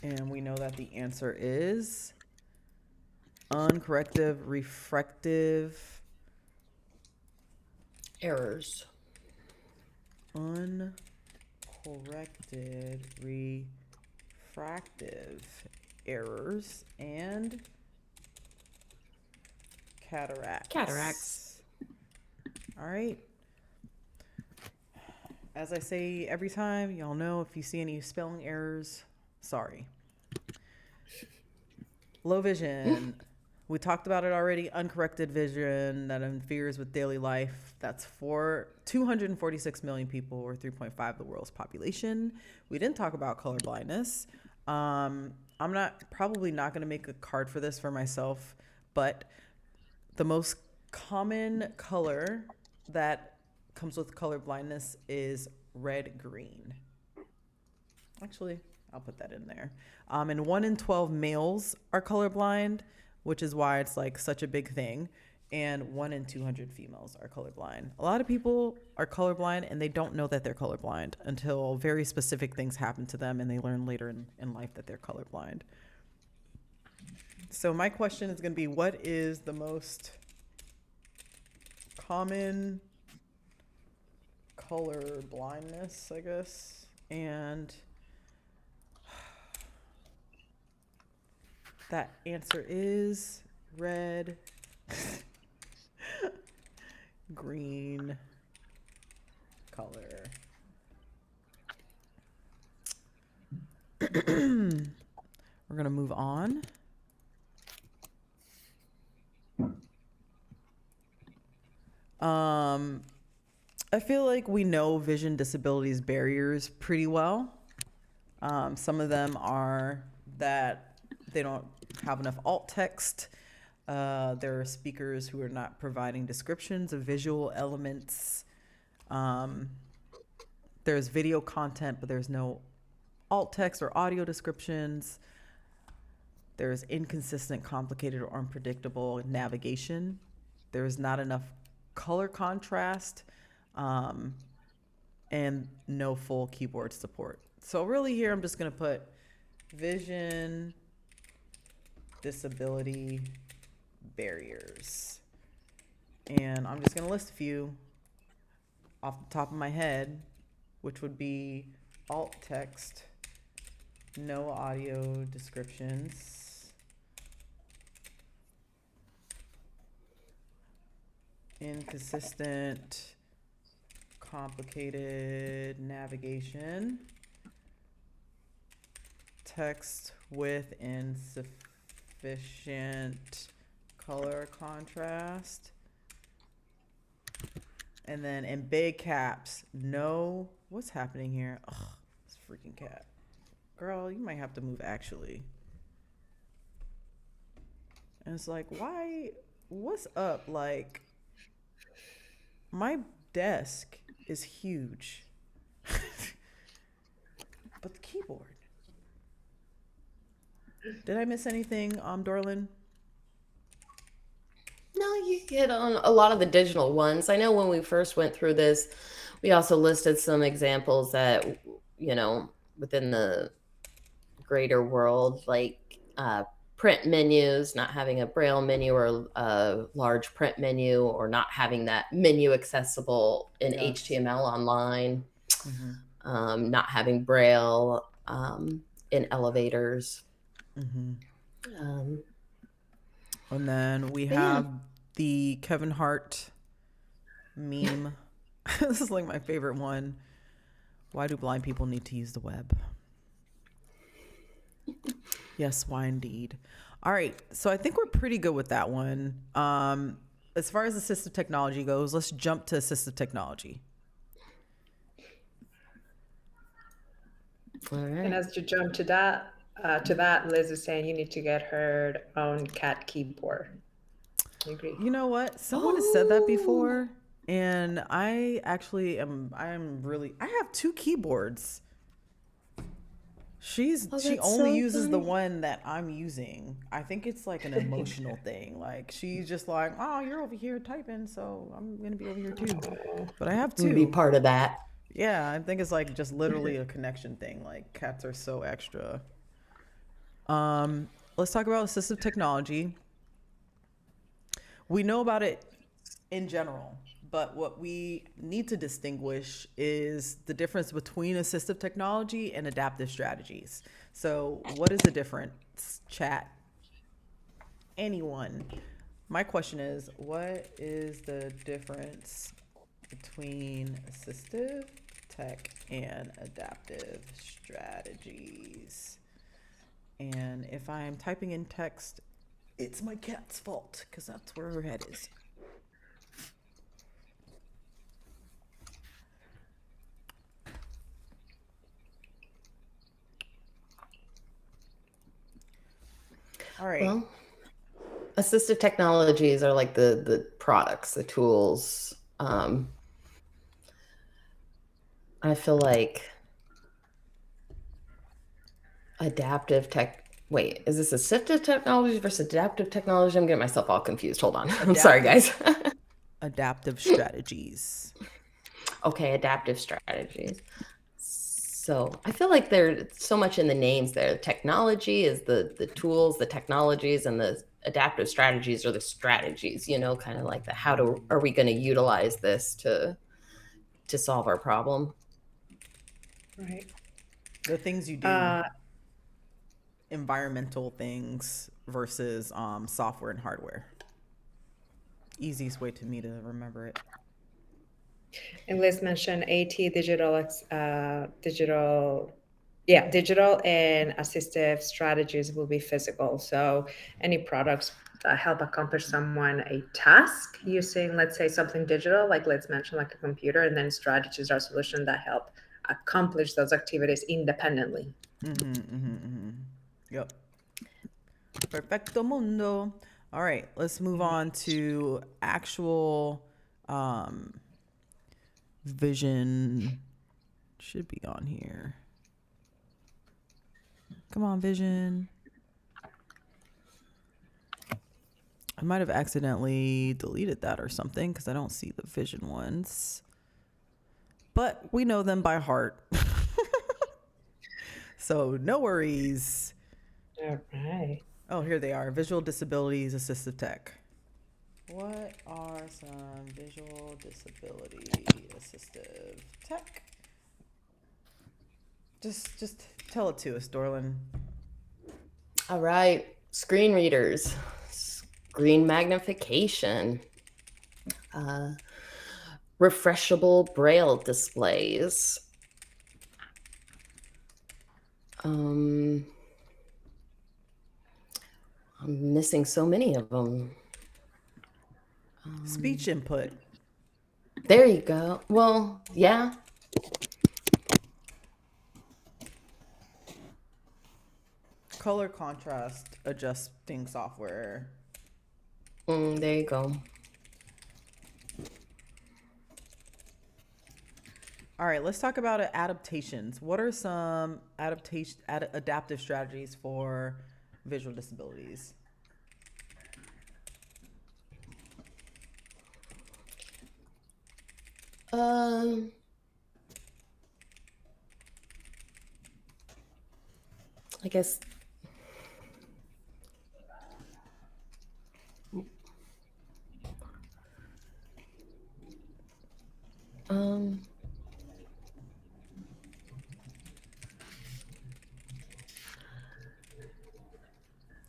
And we know that the answer is uncorrective refractive Errors. uncorrected refractive errors and cataracts. Cataracts. All right. As I say every time, y'all know if you see any spelling errors, sorry. Low vision. We talked about it already. Uncorrected vision that interferes with daily life. That's for 246 million people, or 3.5 of the world's population. We didn't talk about color blindness. I'm probably not going to make a card for this for myself, but the most common color that comes with color blindness is red green. Actually, I'll put that in there. And 1 in 12 males are colorblind, which is why it's like such a big thing. And 1 in 200 females are colorblind. A lot of people are colorblind and they don't know that they're colorblind until very specific things happen to them and they learn later in life that they're colorblind. So my question is going to be, what is the most common color blindness, I guess? And that answer is red, green color. We're going to move on. I feel like we know vision disabilities barriers pretty well. Some of them are that they don't have enough alt text. There are speakers who are not providing descriptions of visual elements. There's video content, but there's no alt text or audio descriptions. There's inconsistent, complicated, or unpredictable navigation. There's not enough color contrast, and no full keyboard support. So really here, I'm just gonna put vision disability barriers. And I'm just gonna list a few off the top of my head, which would be alt text, no audio descriptions, inconsistent, complicated navigation, text with insufficient color contrast, and then in big caps, no, what's happening here? Ugh, this freaking cat. Girl, you might have to move actually. And it's like, why, what's up? Like, my desk is huge, but the keyboard. Did I miss anything, Dorlin? No, you hit on a lot of the digital ones. I know when we first went through this, we also listed some examples that, within the greater world, like print menus, not having a braille menu or a large print menu, or not having that menu accessible in Yes. HTML online, not having braille in elevators. And then we have the Kevin Hart meme. This is like my favorite one. Why do blind people need to use the web? Yes, why indeed. All right, so I think we're pretty good with that one. As far as assistive technology goes, let's jump to assistive technology. All right. And as to jump to that, Liz is saying you need to get her own cat keyboard. I agree. You know what? Someone has said that before, and I actually I have 2 keyboards. She only uses the one that I'm using. I think it's like an emotional thing. Like, she's just like, oh, you're over here typing, so I'm gonna be over here too. But I have 2. To be part of that. Yeah, I think it's like just literally a connection thing. Like, cats are so extra. Let's talk about assistive technology. We know about it in general, But what we need to distinguish is the difference between assistive technology and adaptive strategies. So, what is the difference, chat? Anyone? My question is, what is the difference between assistive tech and adaptive strategies? And if I'm typing in text, it's my cat's fault because that's where her head is. All right. Well, assistive technologies are like the products, the tools. I feel like adaptive tech. Wait, is this assistive technology versus adaptive technology? I'm getting myself all confused. Hold on. I'm sorry, guys. Adaptive strategies. Okay, adaptive strategies. So I feel like there's so much in the names there. Technology is the tools, the technologies, and the adaptive strategies are the strategies, kind of like the are we going to utilize this to solve our problem? Right. The things you do, environmental things versus software and hardware. Easiest way to me to remember it. And Liz mentioned digital, digital and assistive strategies will be physical. So any products that help accomplish someone a task using, let's say, something digital, like let's mention like a computer, and then strategies are solutions that help accomplish those activities independently. Yep. Perfecto mundo. All right, let's move on to actual vision. Should be on here. Come on, vision. I might have accidentally deleted that or something because I don't see the vision ones. But we know them by heart. So no worries. All right. Oh, here they are. Visual disabilities, assistive tech. What are some visual disability assistive tech? Just tell it to us, Dorlin. All right, screen readers, screen magnification, refreshable braille displays. I'm missing so many of them. Speech input. There you go. Well, yeah. Color contrast adjusting software. There you go. All right, let's talk about adaptations. What are some adaptive strategies for visual disabilities? I guess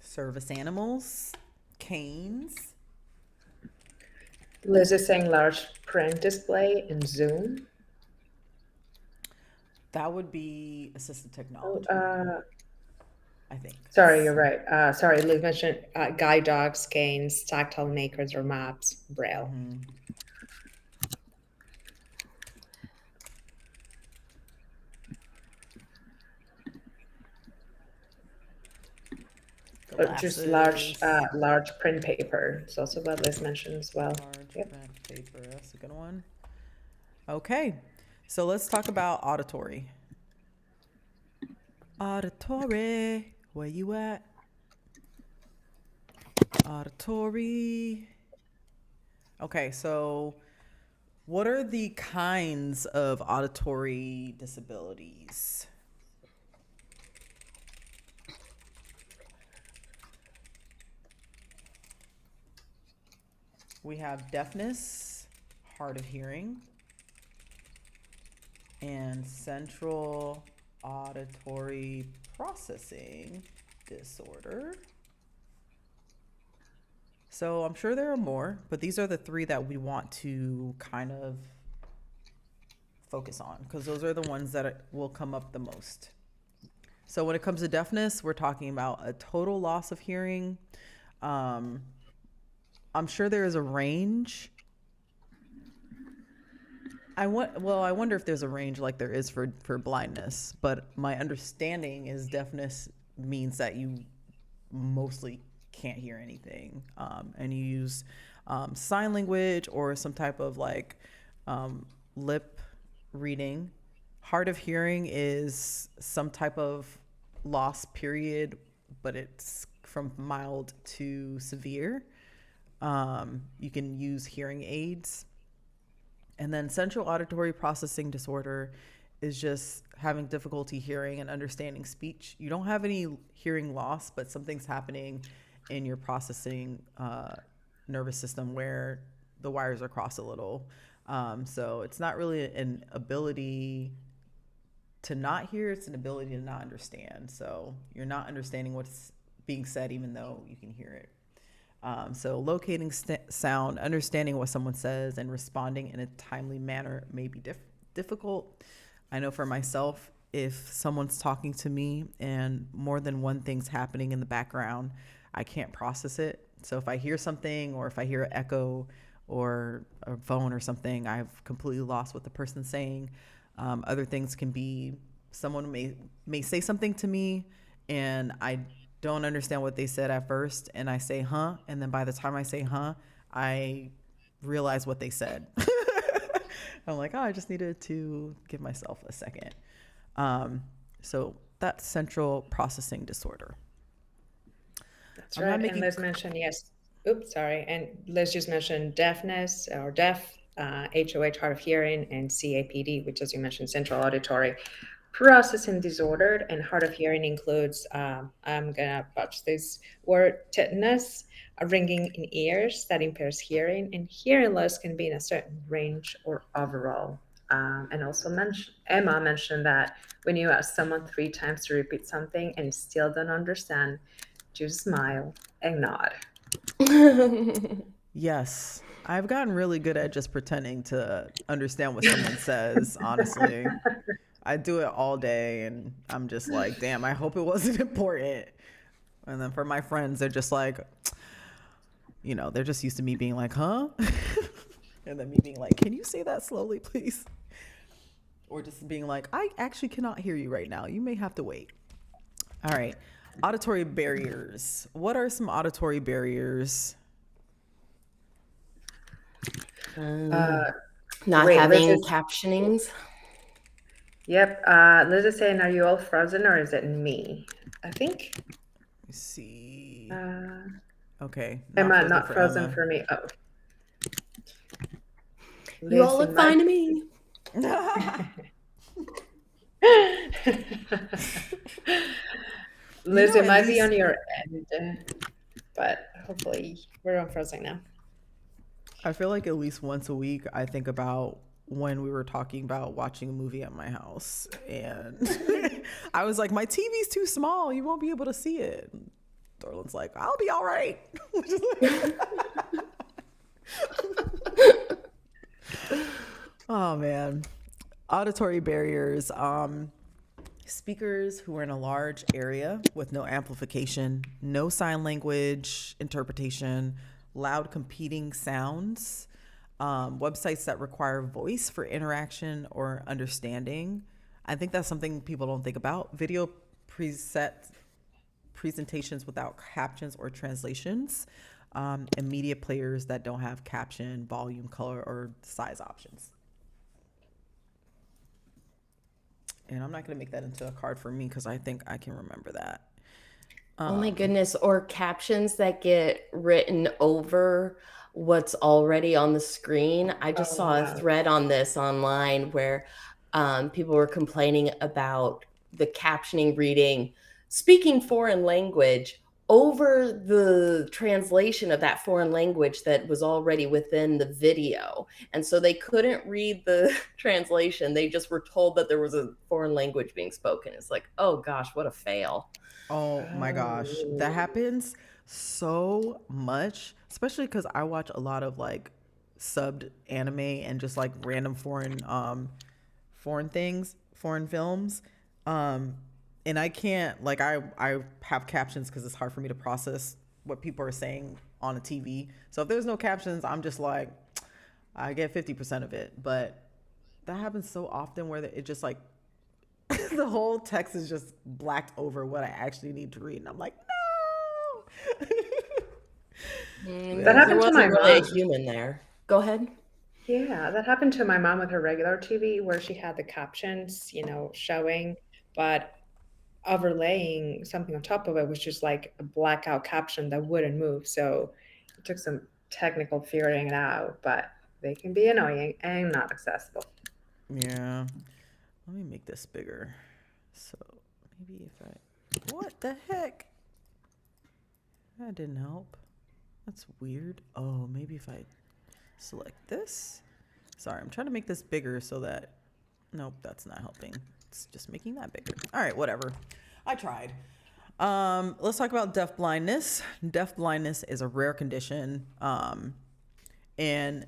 Service animals, canes. Liz is saying large print display in Zoom. That would be assistive technology. I think. Sorry, you're right. Sorry, Liz mentioned guide dogs, canes, tactile makers, or maps, Braille. Or just large print paper. It's also what Liz mentioned as well. Large print paper. That's a good one. Okay, so let's talk about auditory. Auditory, where you at? Auditory. Okay, so what are the kinds of auditory disabilities? We have deafness, hard of hearing and central auditory processing disorder. So I'm sure there are more, but these are the three that we want to kind of focus on because those are the ones that will come up the most. So when it comes to deafness, we're talking about a total loss of hearing. I'm sure there is a range. I wonder if there's a range like there is for blindness, but my understanding is deafness means that you mostly can't hear anything, and you use sign language or some type of like lip reading. Hard of hearing is some type of loss period, but it's from mild to severe. You can use hearing aids. And then central auditory processing disorder is just having difficulty hearing and understanding speech. You don't have any hearing loss, but something's happening in your processing nervous system where the wires are crossed a little. So it's not really an ability to not hear, it's an ability to not understand. So you're not understanding what's being said, even though you can hear it. So locating sound, understanding what someone says, and responding in a timely manner may be difficult. I know for myself, if someone's talking to me and more than one thing's happening in the background, I can't process it. So if I hear something or if I hear an echo or a phone or something, I've completely lost what the person's saying. Other things can be someone may say something to me and I don't understand what they said at first, and I say, huh? And then by the time I say, huh, I realize what they said. I'm like, oh, I just needed to give myself a second. So that's central processing disorder. That's right. And Liz mentioned, yes. Oops, sorry. And Liz just mentioned deafness or deaf, HOH, hard of hearing, and CAPD, which, as you mentioned, central auditory processing disorder. And hard of hearing includes, I'm gonna botch this word, tinnitus, a ringing in ears that impairs hearing, and hearing loss can be in a certain range or overall. And also Emma mentioned that when you ask someone 3 times to repeat something and still don't understand, just smile and nod. Yes. I've gotten really good at just pretending to understand what someone says, honestly. I do it all day and I'm just like, damn, I hope it wasn't important. And then for my friends, they're just like, they're just used to me being like, huh? And then me being like, can you say that slowly, please? Or just being like, I actually cannot hear you right now. You may have to wait. All right. Auditory barriers. What are some auditory barriers? Not having captionings. Yep. Liz is saying, are you all frozen or is it me? I think. Let me see. Okay. Emma, not frozen for me. Oh. You all look fine to me. Liz, it might be on your end, but hopefully we're unfrozen now. I feel like at least once a week I think about when we were talking about watching a movie at my house and I was like, my TV's too small, you won't be able to see it. Dorland's like, I'll be all right. Oh man. Auditory barriers. Speakers who are in a large area with no amplification, no sign language interpretation, loud competing sounds, websites that require voice for interaction or understanding. I think that's something people don't think about. Video presentations without captions or translations, and media players that don't have caption, volume, color, or size options. And I'm not going to make that into a card for me because I think I can remember that. Oh my goodness. Or captions that get written over what's already on the screen. I just saw a thread on this online where people were complaining about the captioning reading, speaking foreign language over the translation of that foreign language that was already within the video. And so they couldn't read the translation. They just were told that there was a foreign language being spoken. It's like, oh gosh, what a fail. Oh my gosh, that happens so much, especially because I watch a lot of like subbed anime and just like random foreign things, foreign films. Um and I can't like I have captions because it's hard for me to process what people are saying on a TV. So if there's no captions, I'm just like I get 50% of it. But that happens so often where it just like the whole text is just blacked over what I actually need to read. And I'm like, no. That Because there happened to my wasn't really a mom. human there. Go ahead. Yeah, that happened to my mom with her regular TV where she had the captions, showing, but overlaying something on top of it was just like a blackout caption that wouldn't move. So it took some technical figuring it out, but they can be annoying and not accessible. Yeah. Let me make this bigger. So maybe if I. What the heck? That didn't help. That's weird. Oh, maybe if I select this. Sorry, I'm trying to make this bigger so that. Nope, that's not helping. It's just making that bigger. All right, whatever. I tried. Let's talk about deaf blindness. Deaf blindness is a rare condition. And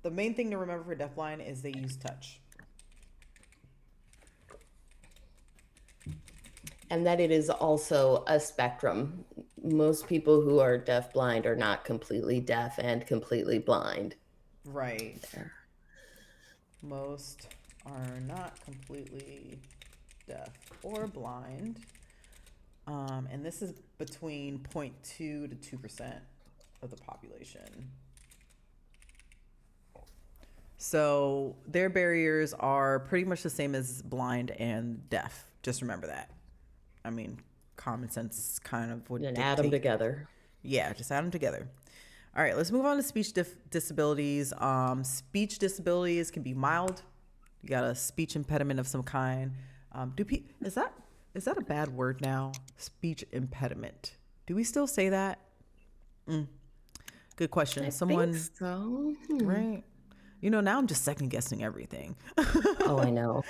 the main thing to remember for deafblind is they use touch. And that it is also a spectrum. Most people who are deafblind are not completely deaf and completely blind. Right. Most are not completely deaf or blind. And this is between 0.2 to 2% of the population. So their barriers are pretty much the same as blind and deaf. Just remember that. I mean, common sense kind of would And dictate. add them together. Yeah, just add them together. All right, let's move on to speech disabilities. Speech disabilities can be mild. You got a speech impediment of some kind. Is that a bad word now? Speech impediment. Do we still say that? Good question. I think so. Right? Now I'm just second guessing everything. Oh, I know.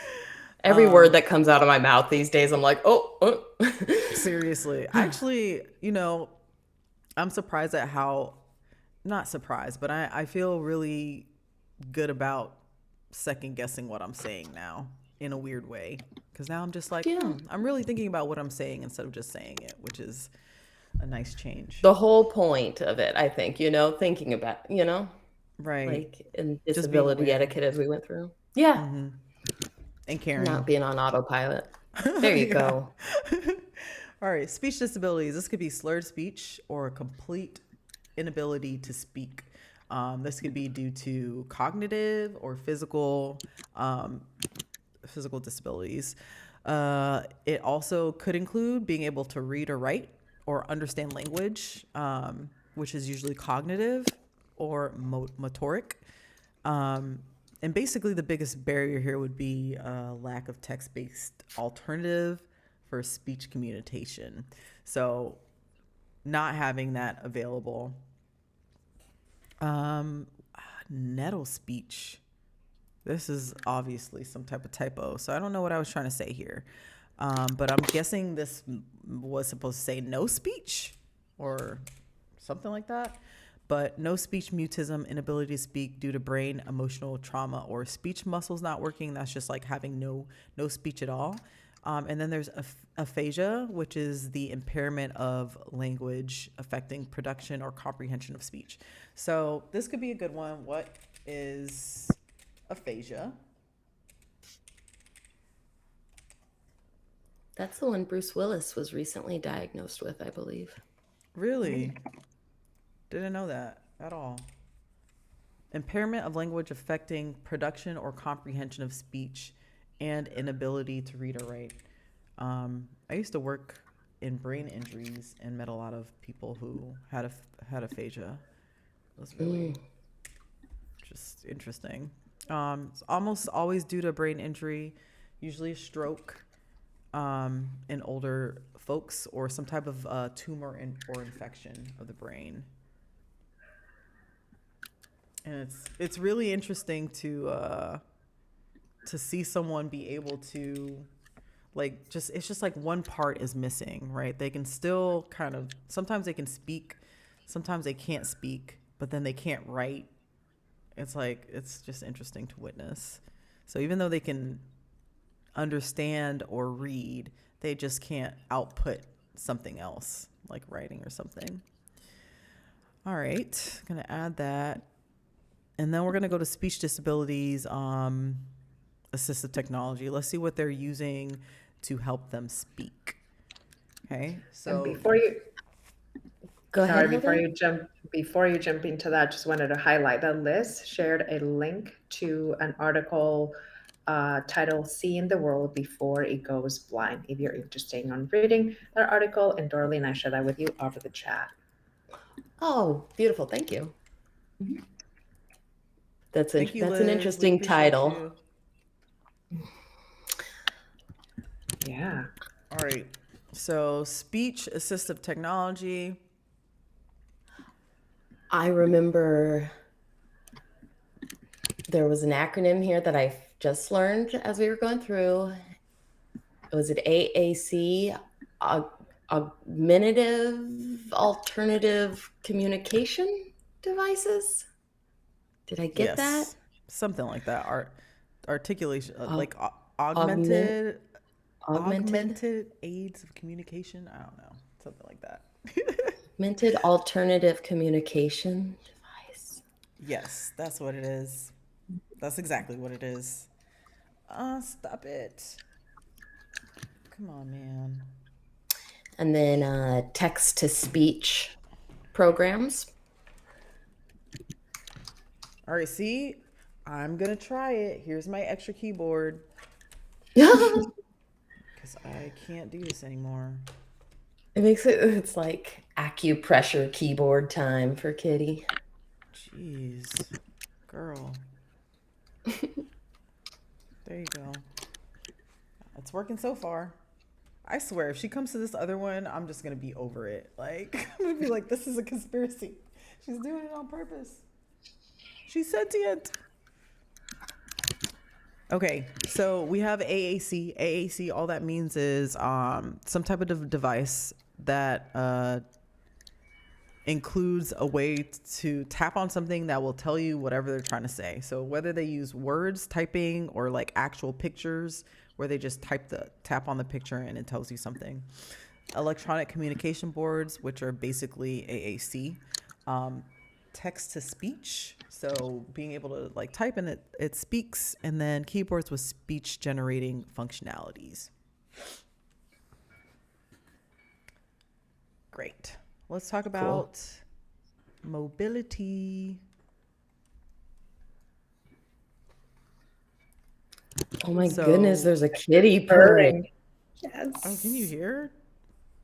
Every word that comes out of my mouth these days, I'm like, oh. Seriously. Actually, I'm surprised at how, not surprised, but I feel really good about second guessing what I'm saying now in a weird way. Because now I'm just like, Yeah. I'm really thinking about what I'm saying instead of just saying it, which is a nice change. The whole point of it, I think, thinking about, Right. like in Just being disability aware. etiquette as we went through. Yeah. And caring. Not being on autopilot. There you go. All right. Speech disabilities. This could be slurred speech or a complete inability to speak. This could be due to cognitive or physical disabilities. It also could include being able to read or write or understand language, which is usually cognitive or motoric. And basically the biggest barrier here would be a lack of text-based alternative for speech communication. So not having that available. Nettle speech. This is obviously some type of typo, so I don't know what I was trying to say here. But I'm guessing this was supposed to say no speech or something like that. But no speech mutism, inability to speak due to brain, emotional trauma, or speech muscles not working. That's just like having no speech at all. And then there's aphasia, which is the impairment of language affecting production or comprehension of speech. So this could be a good one. What is aphasia? That's the one Bruce Willis was recently diagnosed with, I believe. Really? Didn't know that at all. Impairment of language affecting production or comprehension of speech and inability to read or write. I used to work in brain injuries and met a lot of people who had aphasia. It was really just interesting. It's almost always due to a brain injury, usually a stroke. in older folks, or some type of tumor or infection of the brain. And it's really interesting to see someone be able to, like, just, it's just like one part is missing, right? They can still kind of, sometimes they can speak, sometimes they can't speak, but then they can't write. It's like, it's just interesting to witness. So even though they can understand or read, they just can't output something else, like writing or something. All right, gonna add that. And then we're gonna go to speech disabilities, assistive technology. Let's see what they're using to help them speak. Okay, And so before you, Go sorry, ahead, Hilda. before you jump into that, just wanted to highlight that Liz shared a link to an article titled "Seeing the World Before It Goes Blind." If you're interested in reading that article, and Dorley and I share that with you over the chat. Oh, beautiful. Thank you. That's thank you, an Liz. We interesting appreciate title. you. Yeah. All right, so speech assistive technology. I remember there was an acronym here that I just learned as we were going through. Was it AAC? Augmentative Alternative Communication Devices? Did I get that? Yes, something like that. Articulation, Aug- like augment, augmented, augmented aids of communication. I don't know, something like that. augmented alternative communication device. Yes, that's what it is. That's exactly what it is. Stop it. Come on, man. And then text to speech programs. All right, see, I'm gonna try it. Here's my extra keyboard It because I can't do this anymore. makes it's like acupressure keyboard time for Kitty. Jeez, girl. There you go. It's working so far. I swear, if she comes to this other one, I'm just gonna be over it. Like, I'm gonna be like, this is a conspiracy. She's doing it on purpose. She's sentient. Okay, so we have AAC. AAC, all that means is some type of device that includes a way to tap on something that will tell you whatever they're trying to say. So whether they use words, typing, or like actual pictures, where they just tap on the picture and it tells you something. Electronic communication boards, which are basically AAC. Text to speech, so being able to like type and it speaks, and then keyboards with speech generating functionalities. Great. Let's talk about mobility. Oh my goodness, there's a kitty purring. Yes. Oh, can you hear?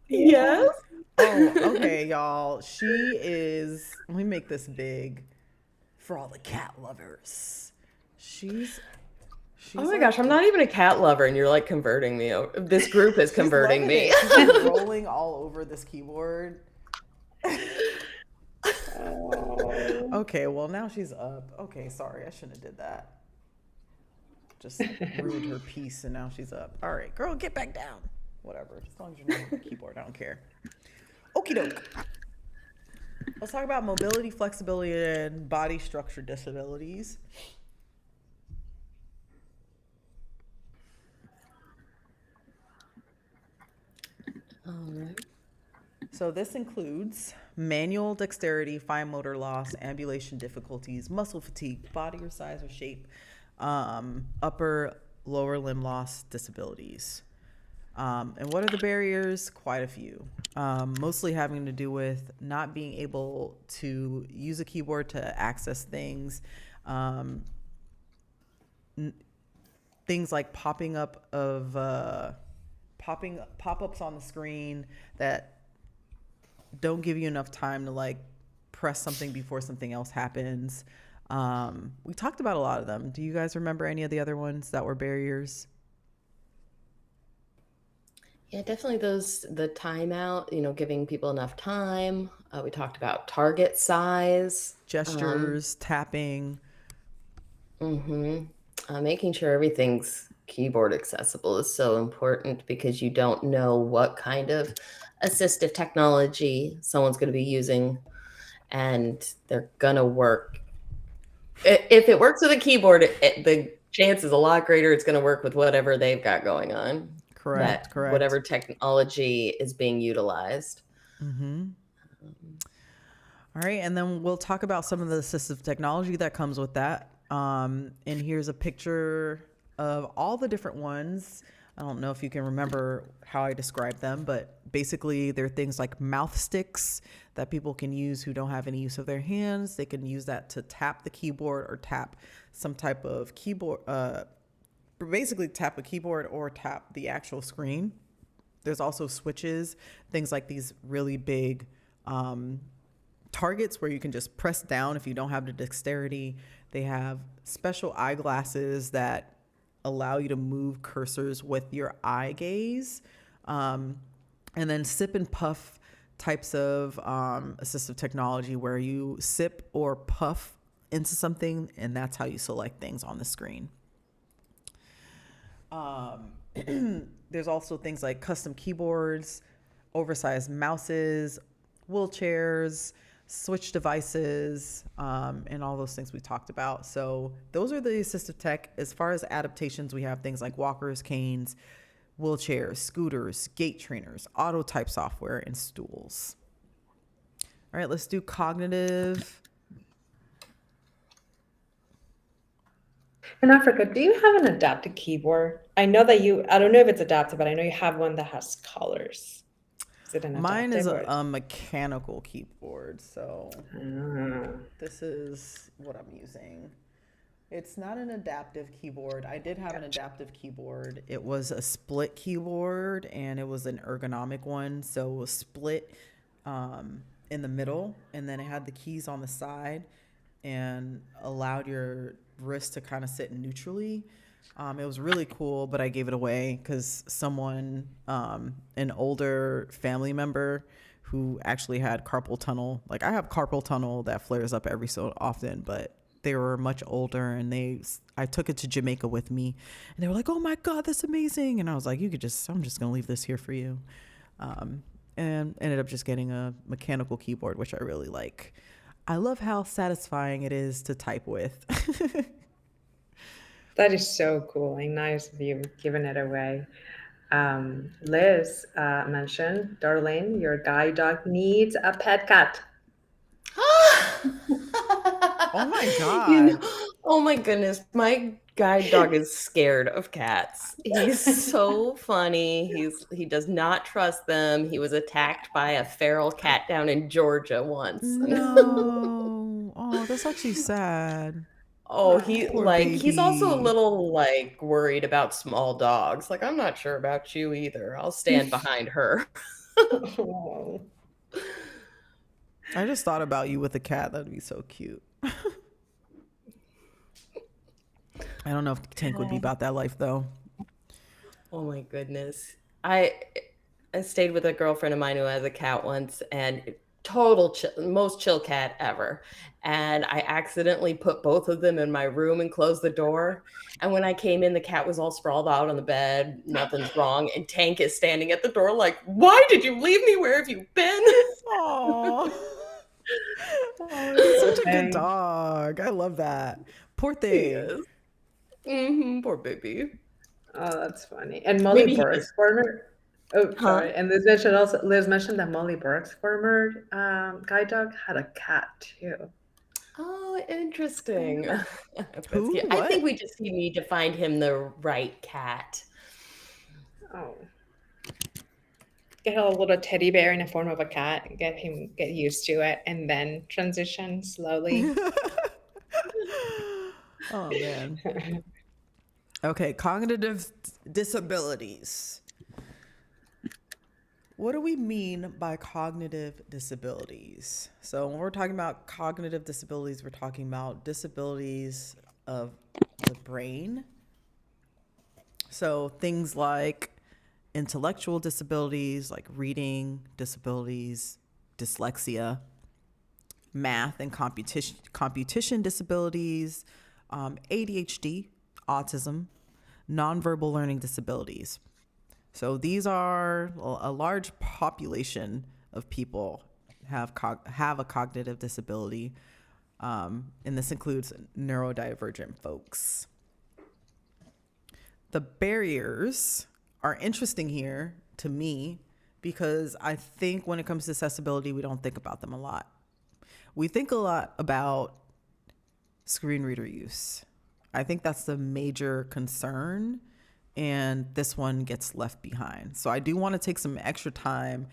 Yes. Oh, okay, y'all. She is, let me make this big for all the cat lovers. She's Oh my like, gosh, I'm not even a cat lover, and you're like converting me. This group is converting loving me. it. She's like rolling all over this keyboard. Okay, well now she's up. Okay, sorry, I shouldn't have did that. Just ruined her peace, and now she's up. All right, girl, get back down. Whatever, as long as you're not on the keyboard, I don't care. Okie doke. Let's talk about mobility, flexibility, and body structure disabilities. All right. So this includes manual dexterity, fine motor loss, ambulation difficulties, muscle fatigue, body or size or shape, upper, lower limb loss disabilities. And what are the barriers? Quite a few. Mostly having to do with not being able to use a keyboard to access things. Things like pop-ups on the screen that don't give you enough time to like press something before something else happens. We talked about a lot of them. Do you guys remember any of the other ones that were barriers? Yeah, definitely the timeout, giving people enough time. We talked about target size. Gestures, tapping. hmm Making sure everything's keyboard accessible is so important because you don't know what kind of assistive technology someone's going to be using, and they're going to work. If it works with a keyboard, the chance is a lot greater it's going to work with whatever they've got going on, Correct, that correct. whatever technology is being utilized. All right, and then we'll talk about some of the assistive technology that comes with that. And here's a picture of all the different ones. I don't know if you can remember how I described them, but basically they're things like mouth sticks that people can use who don't have any use of their hands. They can use that to tap the keyboard or tap some type of keyboard, basically tap a keyboard or tap the actual screen. There's also switches, things like these really big targets where you can just press down if you don't have the dexterity. They have special eyeglasses that allow you to move cursors with your eye gaze. And then sip and puff types of assistive technology where you sip or puff into something, and that's how you select things on the screen. There's also things like custom keyboards, oversized mouses, wheelchairs, switch devices, and all those things we talked about. So those are the assistive tech. As far as adaptations, we have things like walkers, canes, wheelchairs, scooters, gait trainers, auto type software, and stools. All right, let's do cognitive. In Africa, do you have an adaptive keyboard? I know that I don't know if it's adaptive, but I know you have one that has colors. Is it an Mine is adaptive or? a mechanical keyboard, so Ah, this is what I'm using. It's not an adaptive keyboard. I did have an adaptive keyboard. It was a split keyboard and it was an ergonomic one. So it was split in the middle, and then it had the keys on the side and allowed your wrist to kind of sit neutrally. It was really cool, but I gave it away because someone, an older family member who actually had carpal tunnel, like I have carpal tunnel that flares up every so often, but they were much older, and I took it to Jamaica with me, and they were like, "Oh my God, that's amazing!" And I was like, I'm just gonna leave this here for you," and ended up just getting a mechanical keyboard, which I really like. I love how satisfying it is to type with. that is so cool and nice of you giving it away. Liz mentioned, Darlene, your guide dog needs a pet cat. Oh my You God. know, oh my goodness, my guide dog is scared of cats. He's so funny. He does not trust them. He was attacked by a feral cat down in Georgia once. No. Oh, that's actually sad. Oh, Poor he's also a baby. little like worried about small dogs. Like, I'm not sure about you either. I'll stand behind her. Oh. I just thought about you with a cat. That'd be so cute. I don't know if Tank would be about that life though. Oh my goodness. I stayed with a girlfriend of mine who has a cat once, and total chill, most chill cat ever. And I accidentally put both of them in my room and closed the door. And when I came in, the cat was all sprawled out on the bed. Nothing's wrong. And Tank is standing at the door like, "Why did you leave me? Where have you been?" Oh, he's Poor such a good thing. dog. I love that. Poor He thing. is. Poor baby. Oh, that's funny. And Molly Maybe he Burke's just, former. Oh, huh? sorry. And Liz mentioned that Molly Burke's former guide dog had a cat too. Oh, interesting. That's Who? cute. I think What? we just need to find him the right cat. Oh, get a little teddy bear in the form of a cat. Get used to it, and then transition slowly. Oh man. Okay, cognitive disabilities. What do we mean by cognitive disabilities? So, when we're talking about cognitive disabilities, we're talking about disabilities of the brain. So, things like intellectual disabilities like reading disabilities, dyslexia, math and computation disabilities, ADHD, autism, nonverbal learning disabilities. So these are a large population of people have a cognitive disability, and this includes neurodivergent folks. The barriers are interesting here to me because I think when it comes to accessibility, we don't think about them a lot. We think a lot about screen reader use. I think that's the major concern, and this one gets left behind. So I do want to take some extra time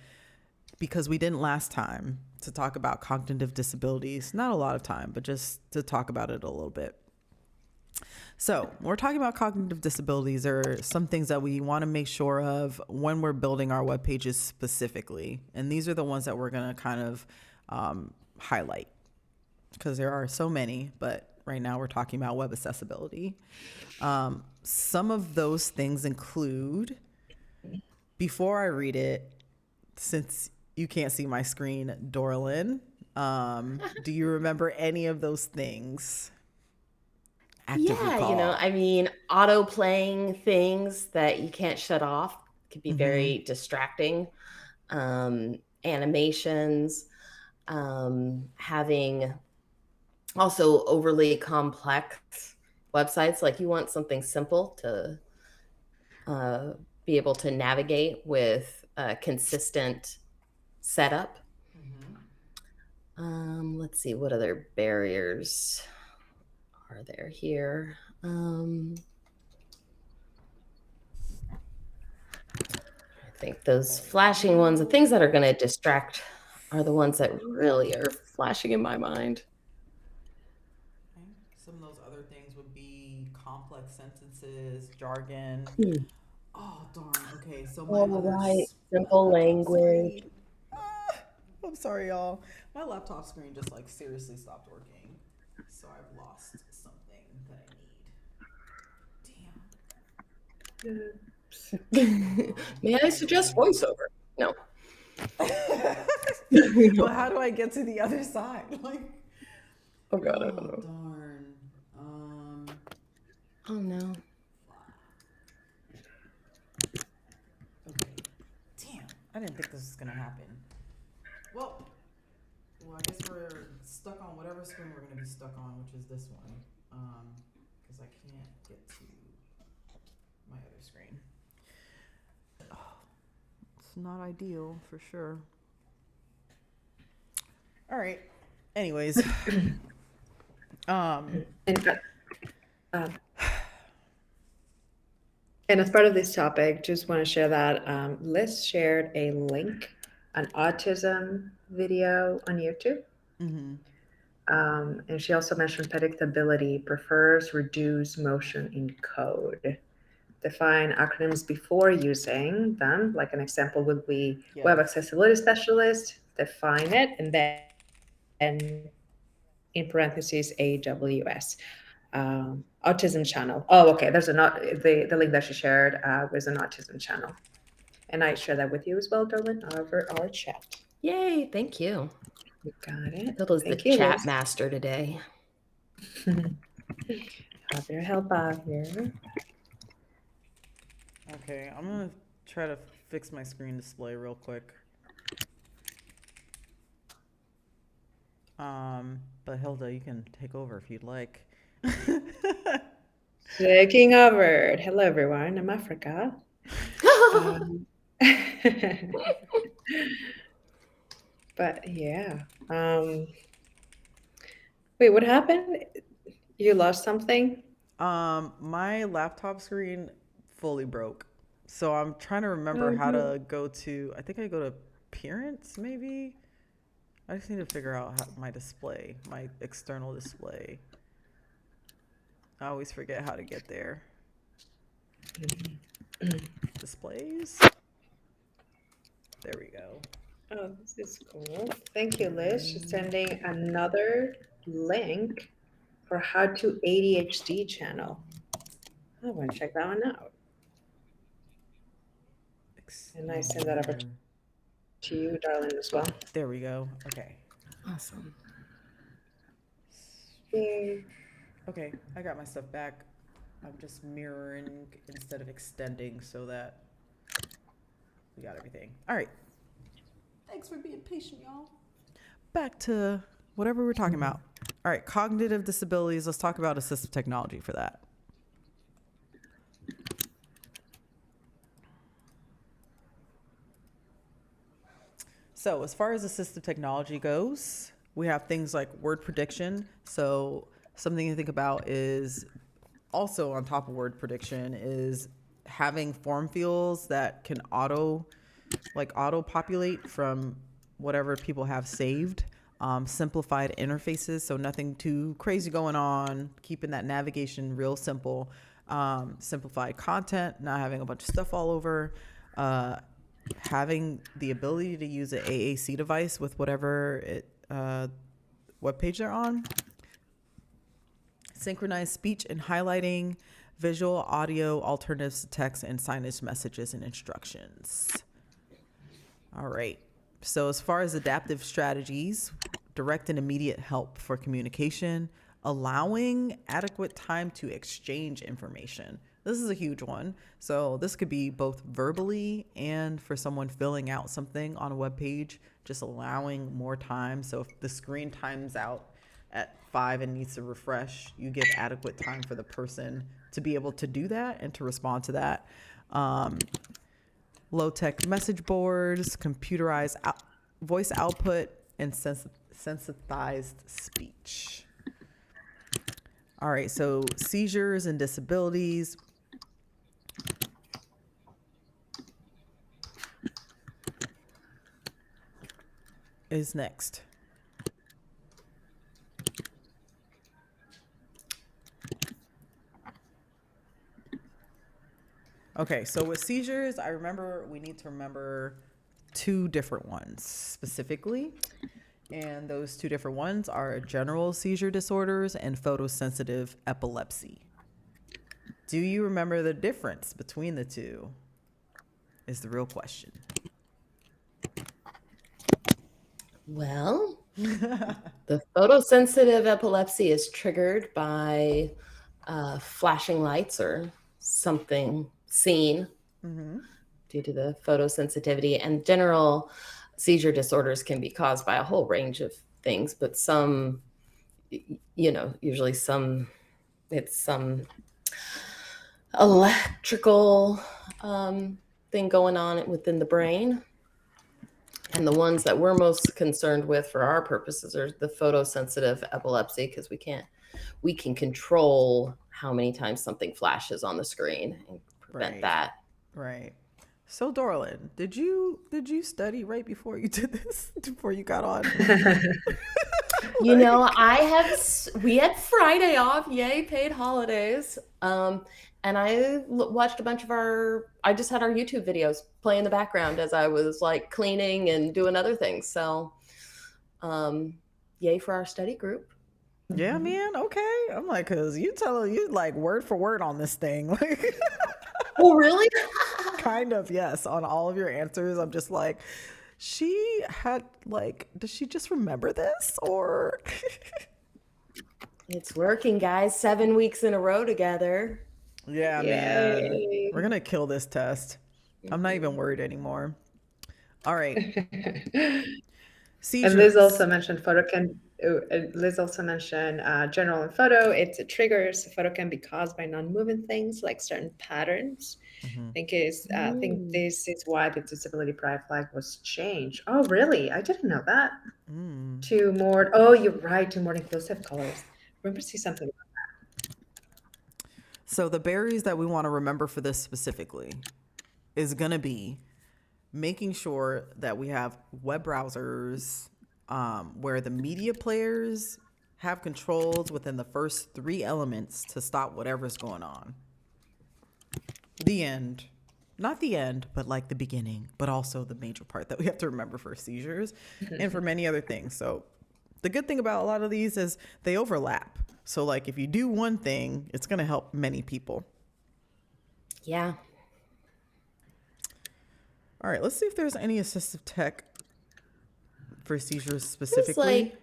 because we didn't last time to talk about cognitive disabilities. Not a lot of time, but just to talk about it a little bit. So when we're talking about cognitive disabilities, there are some things that we want to make sure of when we're building our web pages specifically. And these are the ones that we're going to kind of highlight because there are so many, but right now we're talking about web accessibility. Some of those things include, before I read it, since you can't see my screen, Dorlin, do you remember any of those things? Active Yeah, recall. I mean, auto playing things that you can't shut off could be very distracting. Animations, having also overly complex websites. Like you want something simple to be able to navigate with a consistent setup. Let's see, what other barriers are there here? I think those flashing ones, the things that are going to distract, are the ones that really are flashing in my mind. Okay. Some of those other things would be complex sentences, jargon. Hmm. Oh, darn. Okay, so All right. my Simple laptop language. screen. Ah, I'm sorry, y'all. My laptop screen just like seriously stopped working. So I've lost something that I need. Damn. May I suggest voiceover? No. But how do I get to the other side? Like, Oh God, I don't oh, know. darn. Oh no. Okay. Damn. I didn't think this was gonna happen. Well, I guess we're stuck on whatever screen we're gonna be stuck on, which is this one. Because I can't get to my other screen. Oh, it's not ideal for sure. All right. Anyways, And, and as part of this topic, just want to share that Liz shared a link, an autism video on YouTube. And she also mentioned predictability prefers reduced motion in code. Define acronyms before using them. Like an example would be Web Accessibility Specialist, define it, and then in parentheses, AWS. Autism channel. Oh, okay. There's the link that she shared was an autism channel. And I share that with you as well, Darlene, over our chat. Yay, thank you. You got it. That was the chat master today. Have your help out here. Okay, I'm gonna try to fix my screen display real quick. But Hilda, you can take over if you'd like. Taking over. Hello, everyone. I'm Africa. But yeah. Wait, what happened? You lost something? My laptop screen fully broke. So I'm trying to remember how to go to, I think I go to appearance maybe. I just need to figure out my display, my external display. I always forget how to get there. Displays. There we go. Oh, this is cool. Thank you, Liz. She's sending another link for how to ADHD channel. I want to check that one out. And I send that over to you, darling, as well. There we go. Okay. Awesome. Yay. Okay, I got my stuff back. I'm just mirroring instead of extending so that we got everything. All right. Thanks for being patient, y'all. Back to whatever we're talking about. All right, cognitive disabilities. Let's talk about assistive technology for that. So as far as assistive technology goes, we have things like word prediction. So something to think about is also on top of word prediction is having form fields that can auto populate from whatever people have saved. Simplified interfaces, so nothing too crazy going on, keeping that navigation real simple. Simplified content, not having a bunch of stuff all over. Having the ability to use an AAC device with whatever web page they're on. Synchronized speech and highlighting, visual, audio, alternatives to text, and signage messages and instructions. All right. So as far as adaptive strategies, direct and immediate help for communication, allowing adequate time to exchange information. This is a huge one. So this could be both verbally and for someone filling out something on a web page, just allowing more time. So if the screen times out at 5 and needs to refresh, you give adequate time for the person to be able to do that and to respond to that. Low-tech message boards, computerized voice output, and sensitized speech. All right, so seizures and disabilities. Is next. Okay, so with seizures, I remember we need to remember two different ones specifically. And those two different ones are general seizure disorders and photosensitive epilepsy. Do you remember the difference between the two? Is the real question. Well, the photosensitive epilepsy is triggered by flashing lights or something seen due to the photosensitivity. And general seizure disorders can be caused by a whole range of things, but some, usually it's some electrical thing going on within the brain. And the ones that we're most concerned with for our purposes are the photosensitive epilepsy, because we can control how many times something flashes on the screen and prevent that. Right. So Dorlin, did you study right before you did this? Before you got on? We had Friday off, yay, paid holidays. And I watched a bunch of I just had our YouTube videos play in the background as I was like cleaning and doing other things. So, yay for our study group. Yeah, man. Okay. I'm like, cause you like word for word on this thing. Like, oh, really? Kind of, yes. On all of your answers, I'm just like, she had does she just remember this or? It's working, guys. 7 weeks in a row together. Yeah, Yay. man. We're gonna kill this test. I'm not even worried anymore. All right. Seizures. And Liz also mentioned general and photo. It's a trigger. So photo can be caused by non-moving things like certain patterns. I think this is why the disability pride flag was changed. Oh, really? I didn't know that. To more. Oh, you're right. To more inclusive colors. Remember to see something about that. So the berries that we want to remember for this specifically is gonna be making sure that we have web browsers where the media players have controls within the first 3 elements to stop whatever's going on. The end. Not the end, but like the beginning, but also the major part that we have to remember for seizures and for many other things. So the good thing about a lot of these is they overlap. So like if you do one thing, it's going to help many people. Yeah. All right, let's see if there's any assistive tech for seizures There's specifically. like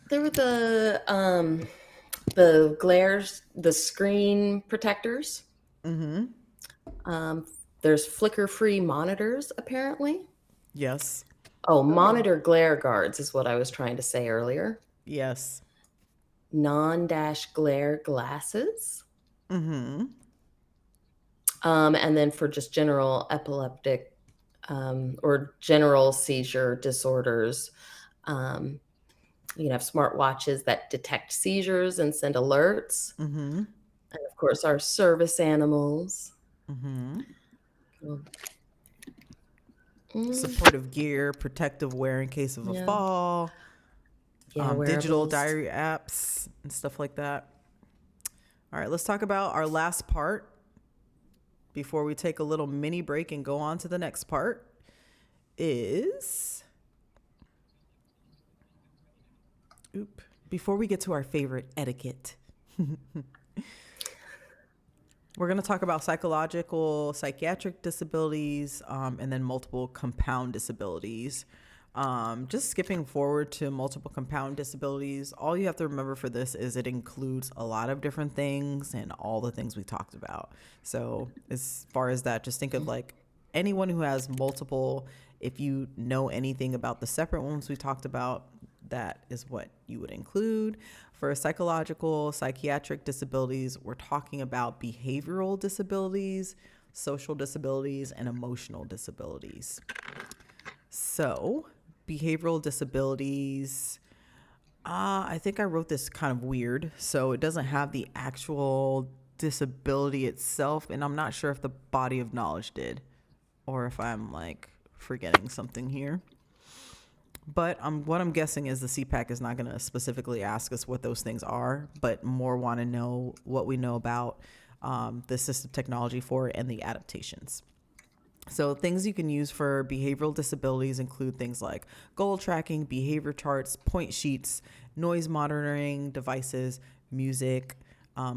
there were the glares, the screen protectors. Mm-hmm. There's flicker-free monitors, apparently. Yes. Oh, monitor glare guards is what I was trying to say earlier. Yes. Non-dash glare glasses. Mm-hmm. And then for just general epileptic or general seizure disorders, you can have smartwatches that detect seizures and send alerts. Mm-hmm. And of course, our service animals. Mm-hmm. Mm, Supportive gear, protective wear in case of a yeah, fall, yeah, digital wearables. diary apps and stuff like that. All right, let's talk about our last part before we take a little mini break and go on to the next part is before we get to our favorite etiquette. We're going to talk about psychological, psychiatric disabilities, and then multiple compound disabilities. Just skipping forward to multiple compound disabilities, all you have to remember for this is it includes a lot of different things and all the things we talked about. So as far as that, just think of like anyone who has multiple, if you know anything about the separate ones we talked about, that is what you would include. For psychological, psychiatric disabilities, we're talking about behavioral disabilities, social disabilities, and emotional disabilities. So, behavioral disabilities, I think I wrote this kind of weird. So, it doesn't have the actual disability itself, and I'm not sure if the body of knowledge did or if I'm like forgetting something here. But what I'm guessing is the CPAC is not going to specifically ask us what those things are, but more want to know what we know about the assistive technology for it and the adaptations. So things you can use for behavioral disabilities include things like goal tracking, behavior charts, point sheets, noise monitoring devices, music,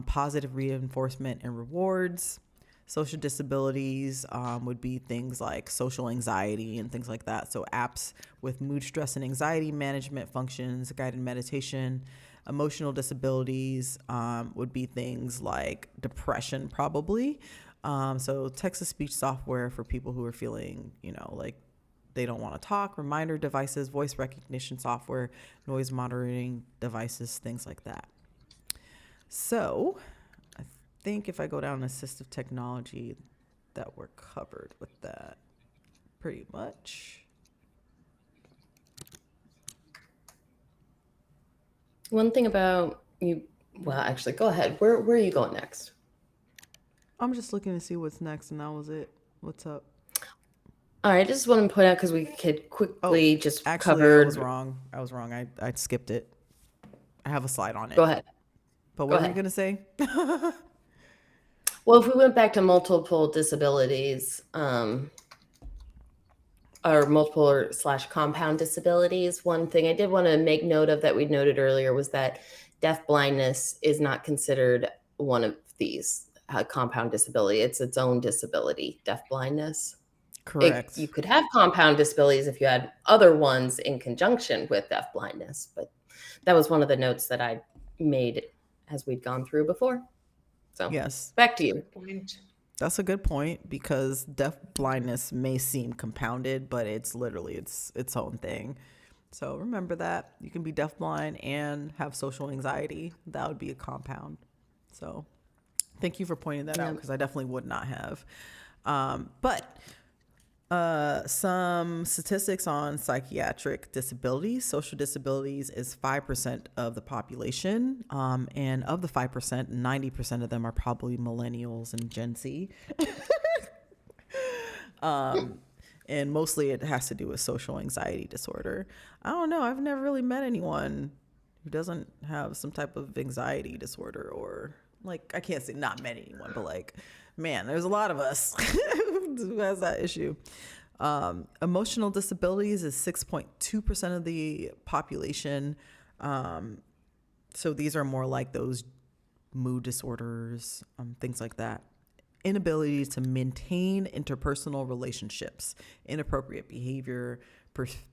positive reinforcement and rewards. Social disabilities would be things like social anxiety and things like that. So apps with mood, stress, and anxiety management functions, guided meditation. Emotional disabilities would be things like depression, probably. So text-to-speech software for people who are feeling, like they don't want to talk, reminder devices, voice recognition software, noise monitoring devices, things like that. So I think if I go down assistive technology, that we're covered with that pretty much. One thing about you, well, actually, go ahead. Where are you going next? I'm just looking to see what's next, and that was it. What's up? All right, I just want to point out because we could quickly just Actually, covered. I was wrong. I skipped it. I have a slide on it. Go ahead. But Go what were you ahead. going to say? Well, if we went back to multiple disabilities, or multiple or / compound disabilities, one thing I did want to make note of that we noted earlier was that deaf blindness is not considered one of these compound disability. It's its own disability, deaf blindness. Correct. You could have compound disabilities if you had other ones in conjunction with deaf blindness, but that was one of the notes that I made as we'd gone through before. So Yes. back to you. Good point. That's a good point because deaf blindness may seem compounded, but it's literally its own thing. So remember that you can be deafblind and have social anxiety. That would be a compound. So thank you for pointing that out because I definitely would not have. But some statistics on psychiatric disabilities. Social disabilities is 5% of the population. And of the 5%, 90% of them are probably millennials and Gen Z. And mostly it has to do with social anxiety disorder. I don't know. I've never really met anyone who doesn't have some type of anxiety disorder or like, I can't say not met anyone, but like, man, there's a lot of us who has that issue. Emotional disabilities is 6.2% of the population. So these are more like those mood disorders, things like that. inability to maintain interpersonal relationships, inappropriate behavior,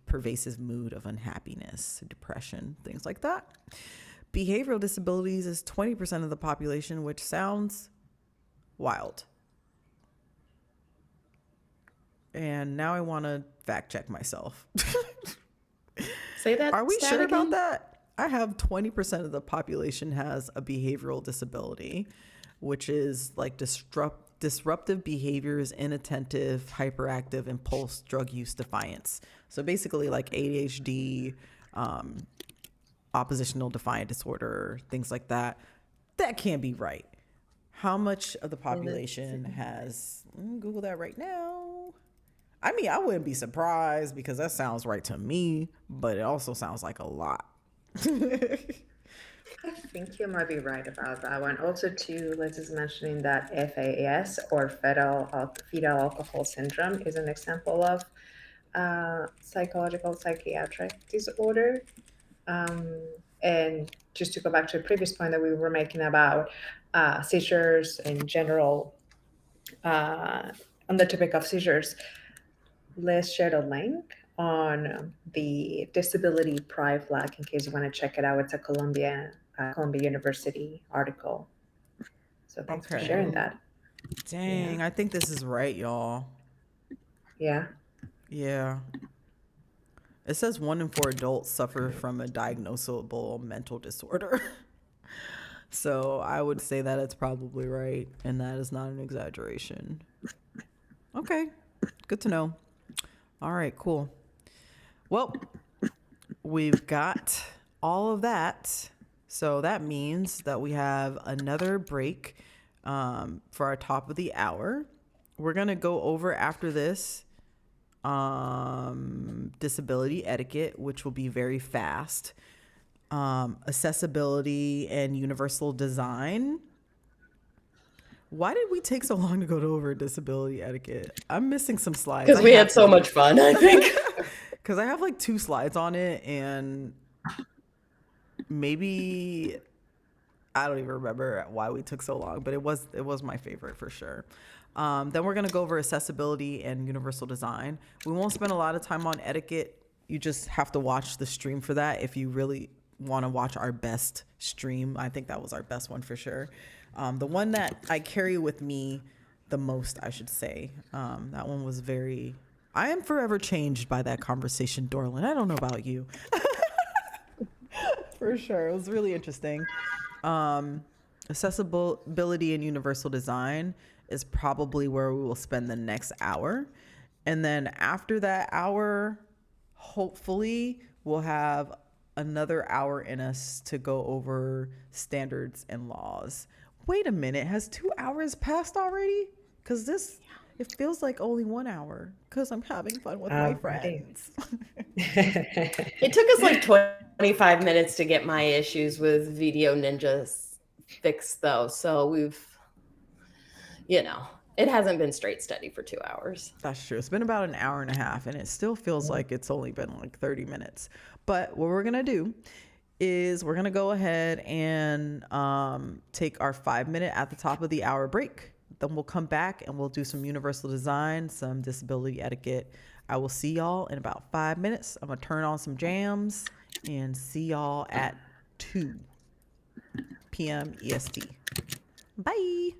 pervasive mood of unhappiness, depression, things like that. Behavioral disabilities is 20% of the population, which sounds wild. And now I want to fact check myself. Say that. Are we stat sure again? about that? I have 20% of the population has a behavioral disability, which is like disruptive behaviors, inattentive, hyperactive, impulse, drug use, defiance. So basically like ADHD, oppositional defiant disorder, things like that. That can't be right. How much of the population has, Google that right now. I mean, I wouldn't be surprised because that sounds right to me, but it also sounds like a lot. I think you might be right about that one. Also, too, let's just mentioning that FAS or fetal alcohol syndrome is an example of psychiatric disorder. And just to go back to a previous point that we were making about seizures in general, on the topic of seizures, let's share a link on the disability pride flag in case you want to check it out. It's a Columbia University article. So thanks for sharing that. Dang, I think this is right, y'all. Yeah. Yeah. It says 1 in 4 adults suffer from a diagnosable mental disorder. So I would say that it's probably right, and that is not an exaggeration. Okay, good to know. All right, cool. Well, we've got all of that. So that means that we have another break for our top of the hour. We're going to go over after this disability etiquette, which will be very fast. Accessibility and universal design. Why did we take so long to go over disability etiquette? I'm missing some slides. Because we had so much fun, I think. Because I have like 2 slides on it, and maybe I don't even remember why we took so long, but it was my favorite for sure. Then we're going to go over accessibility and universal design. We won't spend a lot of time on etiquette. You just have to watch the stream for that if you really want to watch our best stream. I think that was our best one for sure. The one that I carry with me the most, I should say. That one was I am forever changed by that conversation, Dorlin. I don't know about you. For sure. It was really interesting. Accessibility and universal design is probably where we will spend the next hour. And then after that hour, hopefully we'll have another hour in us to go over standards and laws. Wait a minute, has 2 hours passed already? Because it feels like only 1 hour because I'm having fun with my friends. It took us like 25 minutes to get my issues with Video Ninjas fixed, though. So it hasn't been straight steady for 2 hours. That's true. It's been about an hour and a half, and it still feels like it's only been like 30 minutes. But what we're going to do is we're going to go ahead and take our 5-minute at the top of the hour break. Then we'll come back and we'll do some universal design, some disability etiquette. I will see y'all in about 5 minutes. I'm going to turn on some jams and see y'all at 2 p.m. EST. Bye.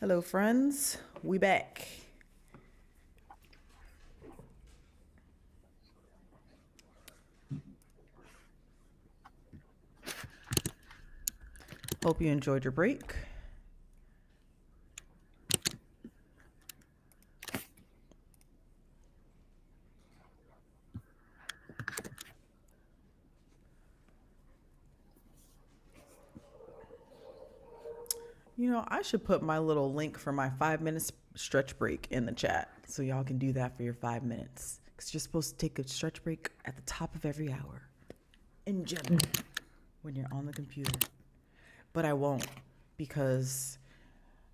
Hello, friends. We back. Hope you enjoyed your break. You know, I should put my little link for my 5 minutes stretch break in the chat so y'all can do that for your 5 minutes. Because you're supposed to take a stretch break at the top of every hour in general when you're on the computer. But I won't because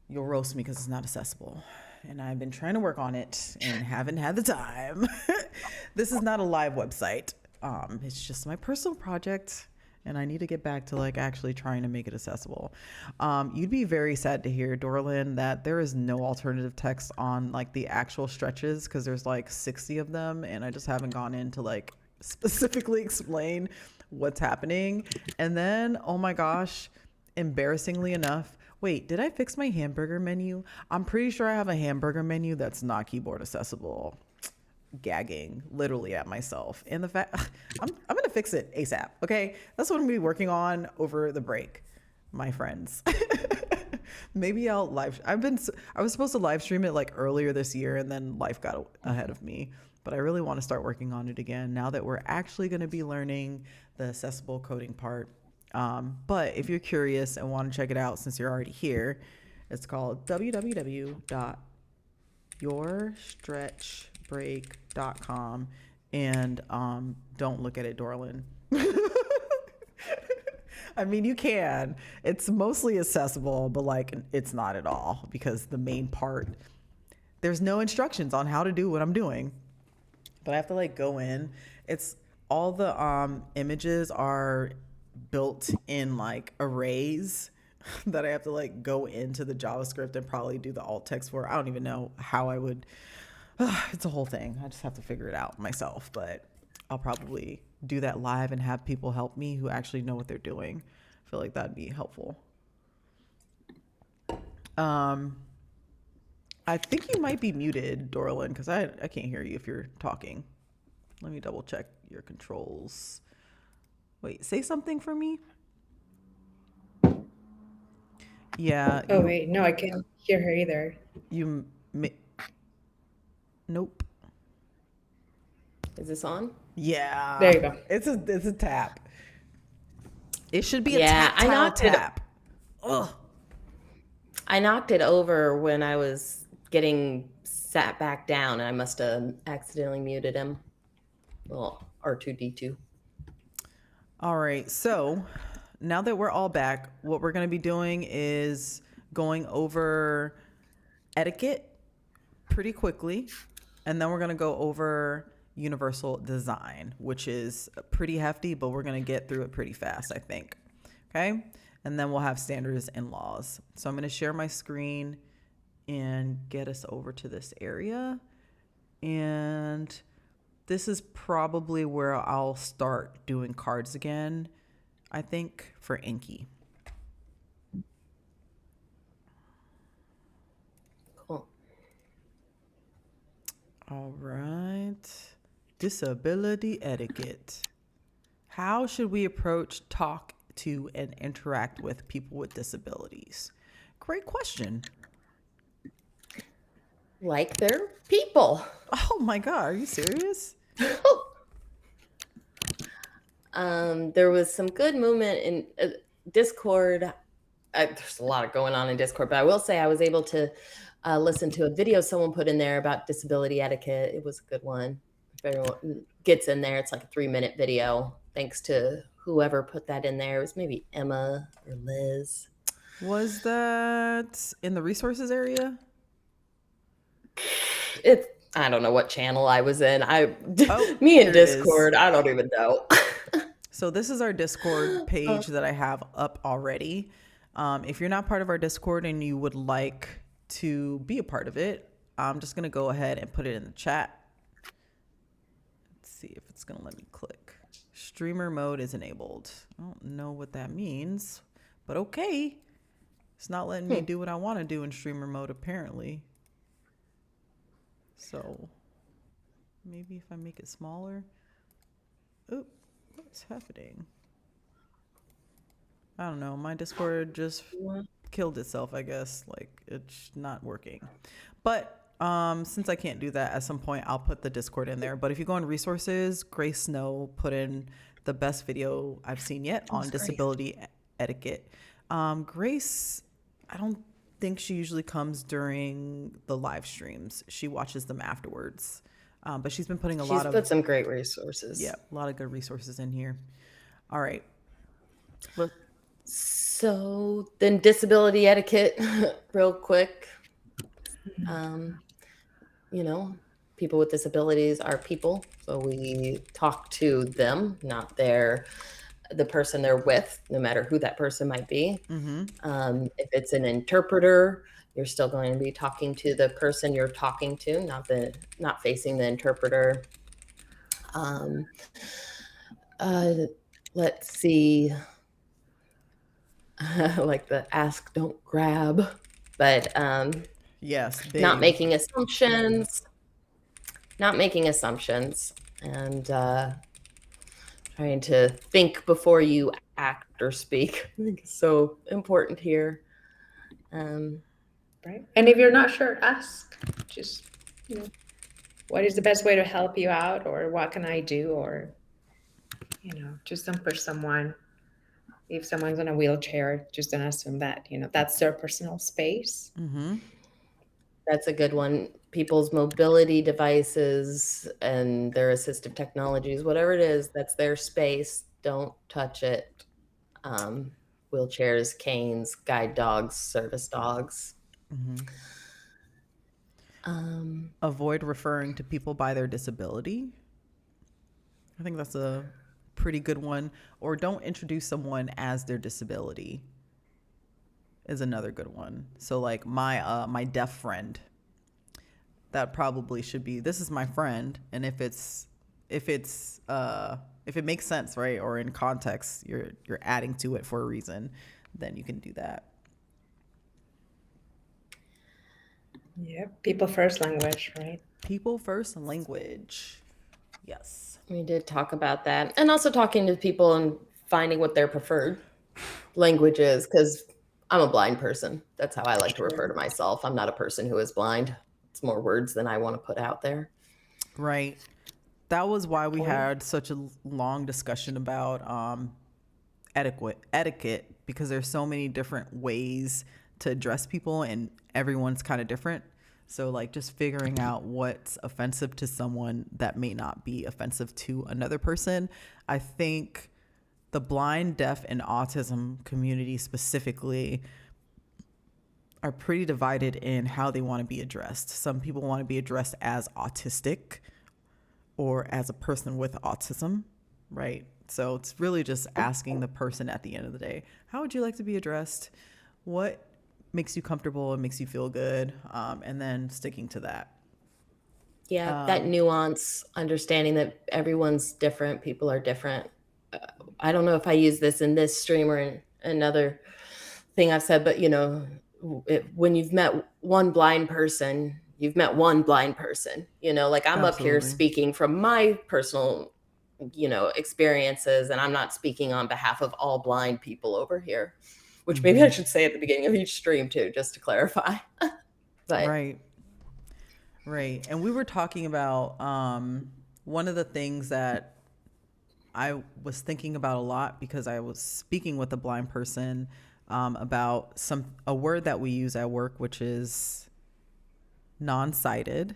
you'll roast me because it's not accessible. And I've been trying to work on it and haven't had the time. This is not a live website. It's just my personal project. And I need to get back to like actually trying to make it accessible. You'd be very sad to hear, Dorlin, that there is no alternative text on like the actual stretches because there's like 60 of them, and I just haven't gone in to like specifically explain what's happening. And then, oh my gosh, embarrassingly enough, wait, did I fix my hamburger menu? I'm pretty sure I have a hamburger menu that's not keyboard accessible. Gagging literally at myself, and the fact I'm gonna fix it ASAP. Okay, that's what I'm gonna be working on over the break, my friends. Maybe I'll live. I was supposed to live stream it like earlier this year, and then life got ahead of me. But I really want to start working on it again now that we're actually going to be learning the accessible coding part. But if you're curious and want to check it out, since you're already here, it's called www.yourstretchbreak.com, and don't look at it, Dorlin. I mean, you can. It's mostly accessible, but like it's not at all because the main part, there's no instructions on how to do what I'm doing. But I have to like go in. It's all the images are built in like arrays that I have to like go into the JavaScript and probably do the alt text for. I don't even know how I would. It's a whole thing. I just have to figure it out myself, but I'll probably do that live and have people help me who actually know what they're doing. I feel like that'd be helpful. I think you might be muted, Dorlin, because I can't hear you if you're talking. Let me double check your controls. Wait, say something for me. Yeah. Oh, wait, no, I can't hear her either. Nope. Is this on? Yeah. There you go. It's a tap. It should be a Yeah, I tactile knocked it. tap. Ugh. I knocked it over when I was getting sat back down, and I must have accidentally muted him. Well, R2D2. All right. So now that we're all back, what we're going to be doing is going over etiquette pretty quickly. And then we're going to go over universal design, which is pretty hefty, but we're going to get through it pretty fast, I think. Okay. And then we'll have standards and laws. So I'm going to share my screen and get us over to this area. And this is probably where I'll start doing cards again, I think, for Inky. Cool. All right. Disability etiquette. How should we approach, talk to, and interact with people with disabilities? Great question. Like they're people. Oh my God, are you serious? There was some good movement in Discord. There's a lot going on in Discord, but I will say I was able to listen to a video someone put in there about disability etiquette. It was a good one. If everyone gets in there, it's like a 3-minute video. Thanks to whoever put that in there. It was maybe Emma or Liz. Was that in the resources area? I don't know what channel I was in. Me and Discord, I don't even know. So this is our Discord page that I have up already. If you're not part of our Discord and you would like to be a part of it, I'm just going to go ahead and put it in the chat. Let's see if it's going to let me click. Streamer mode is enabled. I don't know what that means, but okay. It's not letting me do what I want to do in streamer mode, apparently. So maybe if I make it smaller. Oop, what's happening? I don't know. My Discord just killed itself, I guess. Like, it's not working. But since I can't do that, at some point I'll put the Discord in there. But if you go on resources, Grace Snow put in the best video I've seen yet on disability etiquette. Grace, I don't think she usually comes during the live streams. She watches them afterwards. But she's been putting She's put some great resources. Yeah, a lot of good resources in here. All right. So then disability etiquette, real quick. You know, people with disabilities are people. So we talk to them, not the person they're with, no matter who that person might be. If it's an interpreter, you're still going to be talking to the person you're talking to, not facing the interpreter. Let's see. Like the ask, don't grab, but Yes, big. not making assumptions, and trying to think before you act or speak. I think it's so important here. Right. And if you're not sure, ask. Just, what is the best way to help you out, or what can I do, or, just don't push someone. If someone's in a wheelchair, just don't assume that, that's their personal space. That's a good one. People's mobility devices and their assistive technologies, whatever it is, that's their space. Don't touch it. Wheelchairs, canes, guide dogs, service dogs. Avoid referring to people by their disability. I think that's a pretty good one. Or don't introduce someone as their disability is another good one. So like my deaf friend, that probably should be, this is my friend. And if it makes sense, right, or in context, you're adding to it for a reason, then you can do that. Yeah, people first language, right? People first language. Yes. We did talk about that. And also talking to people and finding what their preferred language is, because I'm a blind person. That's how I like to refer to myself. I'm not a person who is blind. It's more words than I want to put out there. Right. That was why we had such a long discussion about etiquette, because there's so many different ways to address people and everyone's kind of different. So like just figuring out what's offensive to someone that may not be offensive to another person. I think the blind, deaf, and autism community specifically are pretty divided in how they want to be addressed. Some people want to be addressed as autistic or as a person with autism, right? So it's really just asking the person at the end of the day, how would you like to be addressed? What makes you comfortable and makes you feel good? And then sticking to that. Yeah, that nuance, understanding that everyone's different, people are different. I don't know if I use this in this stream or in another thing I've said, but when you've met one blind person, you've met one blind person. Like I'm up here speaking from my personal, experiences, and I'm not speaking on behalf of all blind people over here, which maybe I should say at the beginning of each stream too, just to clarify. But Right. And we were talking about one of the things that I was thinking about a lot, because I was speaking with a blind person about a word that we use at work, which is non-sighted.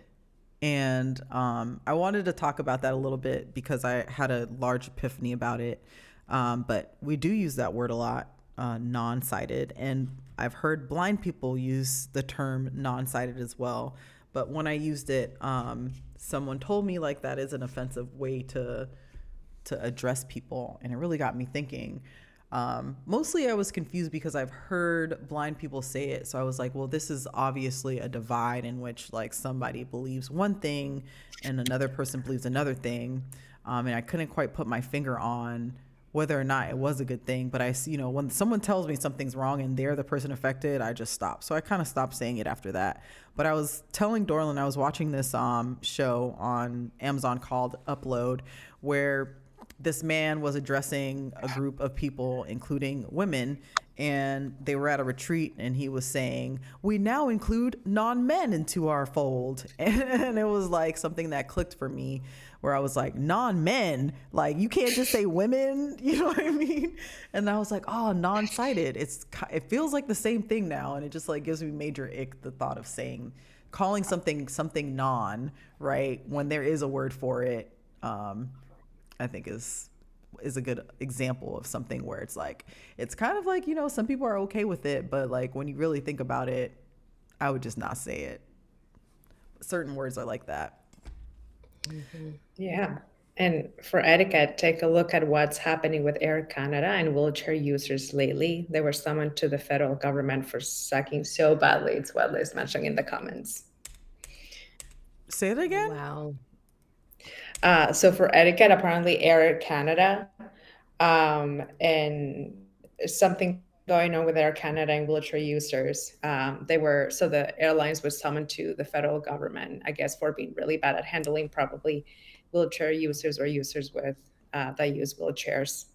And I wanted to talk about that a little bit because I had a large epiphany about it. But we do use that word a lot, non-sighted. And I've heard blind people use the term non-sighted as well. But when I used it, someone told me like that is an offensive way to address people. And it really got me thinking. Mostly I was confused because I've heard blind people say it. So I was like, well, this is obviously a divide in which like somebody believes one thing and another person believes another thing. And I couldn't quite put my finger on whether or not it was a good thing. But when someone tells me something's wrong and they're the person affected, I just stop. So I kind of stopped saying it after that. But I was telling Dorlin, I was watching this show on Amazon called Upload, where this man was addressing a group of people, including women, and they were at a retreat, and he was saying, we now include non-men into our fold. And it was like something that clicked for me, where I was like, non-men, like you can't just say women, you know what I mean? And I was like, oh, non-sighted. It feels like the same thing now, and it just like gives me major ick, the thought of calling something non, right, when there is a word for it. I think is a good example of something where it's like, it's kind of like, some people are okay with it, but like when you really think about it, I would just not say it. Certain words are like that. Mm-hmm. Yeah. And for etiquette, take a look at what's happening with Air Canada and wheelchair users lately. They were summoned to the federal government for sucking so badly. It's what Liz mentioned in the comments. Say it again. Wow. So for etiquette, apparently Air Canada, and something going on with Air Canada and wheelchair users. The airlines were summoned to the federal government, I guess, for being really bad at handling probably wheelchair users or users with that use wheelchairs.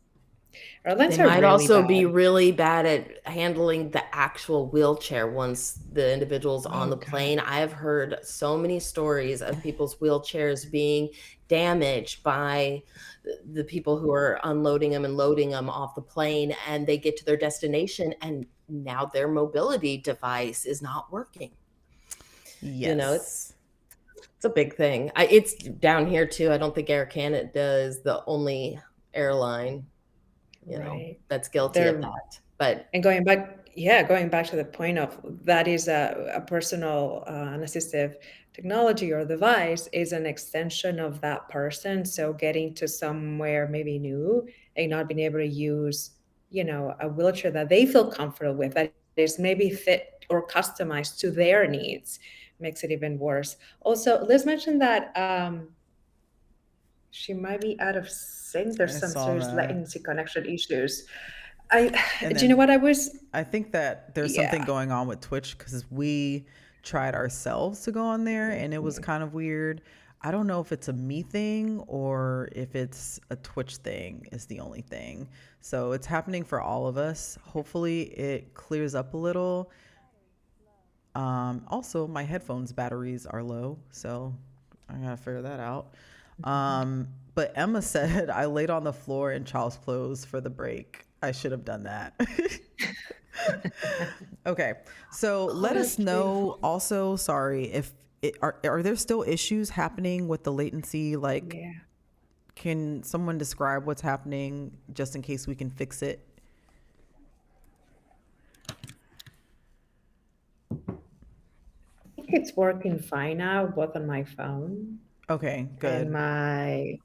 Airlines They are might really also bad. be really bad at handling the actual wheelchair once the individual's on the God. plane. I have heard so many stories of people's wheelchairs being damaged by the people who are unloading them and loading them off the plane, and they get to their destination and now their mobility device is not working. Yes. It's a big thing. It's down here too. I don't think Air Canada is the only airline that's guilty of that. But and going back to the point of that is a personal an assistive technology or device is an extension of that person. So getting to somewhere maybe new and not being able to use a wheelchair that they feel comfortable with, that is maybe fit or customized to their needs, makes it even worse. Also, Liz mentioned that she might be out of sync. There's I some saw serious that. latency connection issues. And do you know what I was? I think that there's something going on with Twitch because we tried ourselves to go on there and it was kind of weird. I don't know if it's a me thing or if it's a Twitch thing is the only thing. So it's happening for all of us. Hopefully it clears up a little. Also, my headphones batteries are low, so I gotta figure that out. But Emma said I laid on the floor in child's clothes for the break. I should have done that. Okay, so let us know. Also, sorry if are there still issues happening with the latency? Like, can someone describe what's happening just in case we can fix it? I think it's working fine now, both on my phone. Okay, good. And I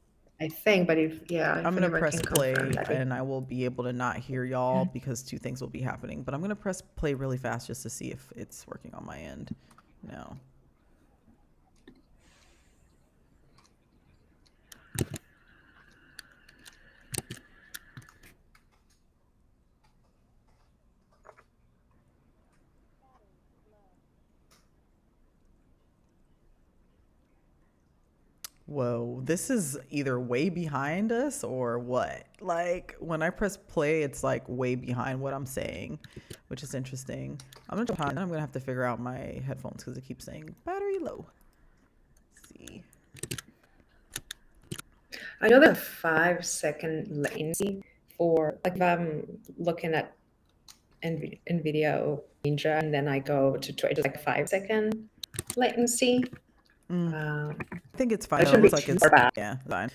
think, but I'm gonna press play and I will be able to not hear y'all because two things will be happening. But I'm gonna press play really fast just to see if it's working on my end. No. Whoa, this is either way behind us or what? Like when I press play, it's like way behind what I'm saying, which is interesting. I'm gonna have to figure out my headphones because it keeps saying battery low. Let's see. I know the 5-second latency for like if I'm looking at NVIDIA Ninja and then I go to Twitch, it's like a 5-second latency. I think it's fine. It It shouldn't looks be like too bad. yeah, fine.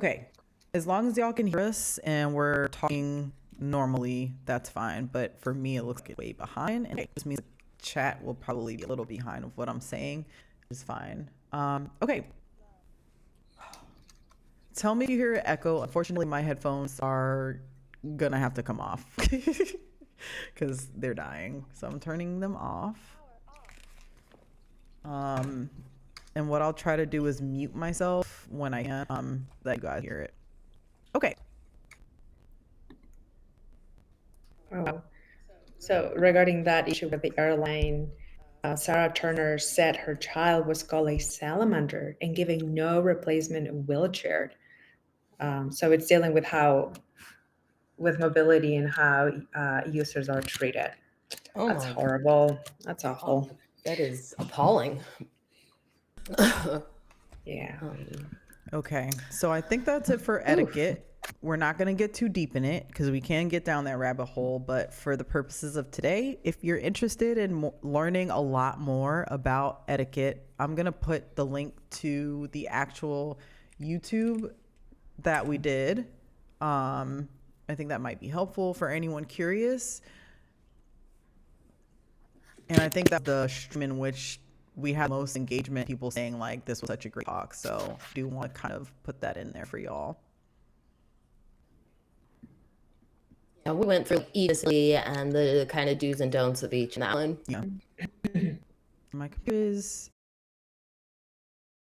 Okay, as long as y'all can hear us and we're talking normally, that's fine. But for me, it looks like way behind, and it just means the chat will probably be a little behind of what I'm saying. It's fine. Okay. Tell me if you hear an echo. Unfortunately, my headphones are gonna have to come off because they're dying. So I'm turning them off. And what I'll try to do is mute myself when I can, that you guys hear it. Okay. So regarding that issue with the airline, Sarah Turner said her child was called a salamander and given no replacement wheelchair. So it's dealing with mobility and how users are treated. Oh That's my horrible. That's God, awful. that is appalling. Yeah. Okay, so I think that's it for etiquette. We're not going to get too deep in it because we can get down that rabbit hole. But for the purposes of today, if you're interested in learning a lot more about etiquette, I'm going to put the link to the actual YouTube that we did. I think that might be helpful for anyone curious. And I think that's the stream in which we had most engagement, people saying like this was such a great talk. So I do want to kind of put that in there for y'all. Yeah, we went through each and the kind of do's and don'ts of each in that one. Yeah. My computer is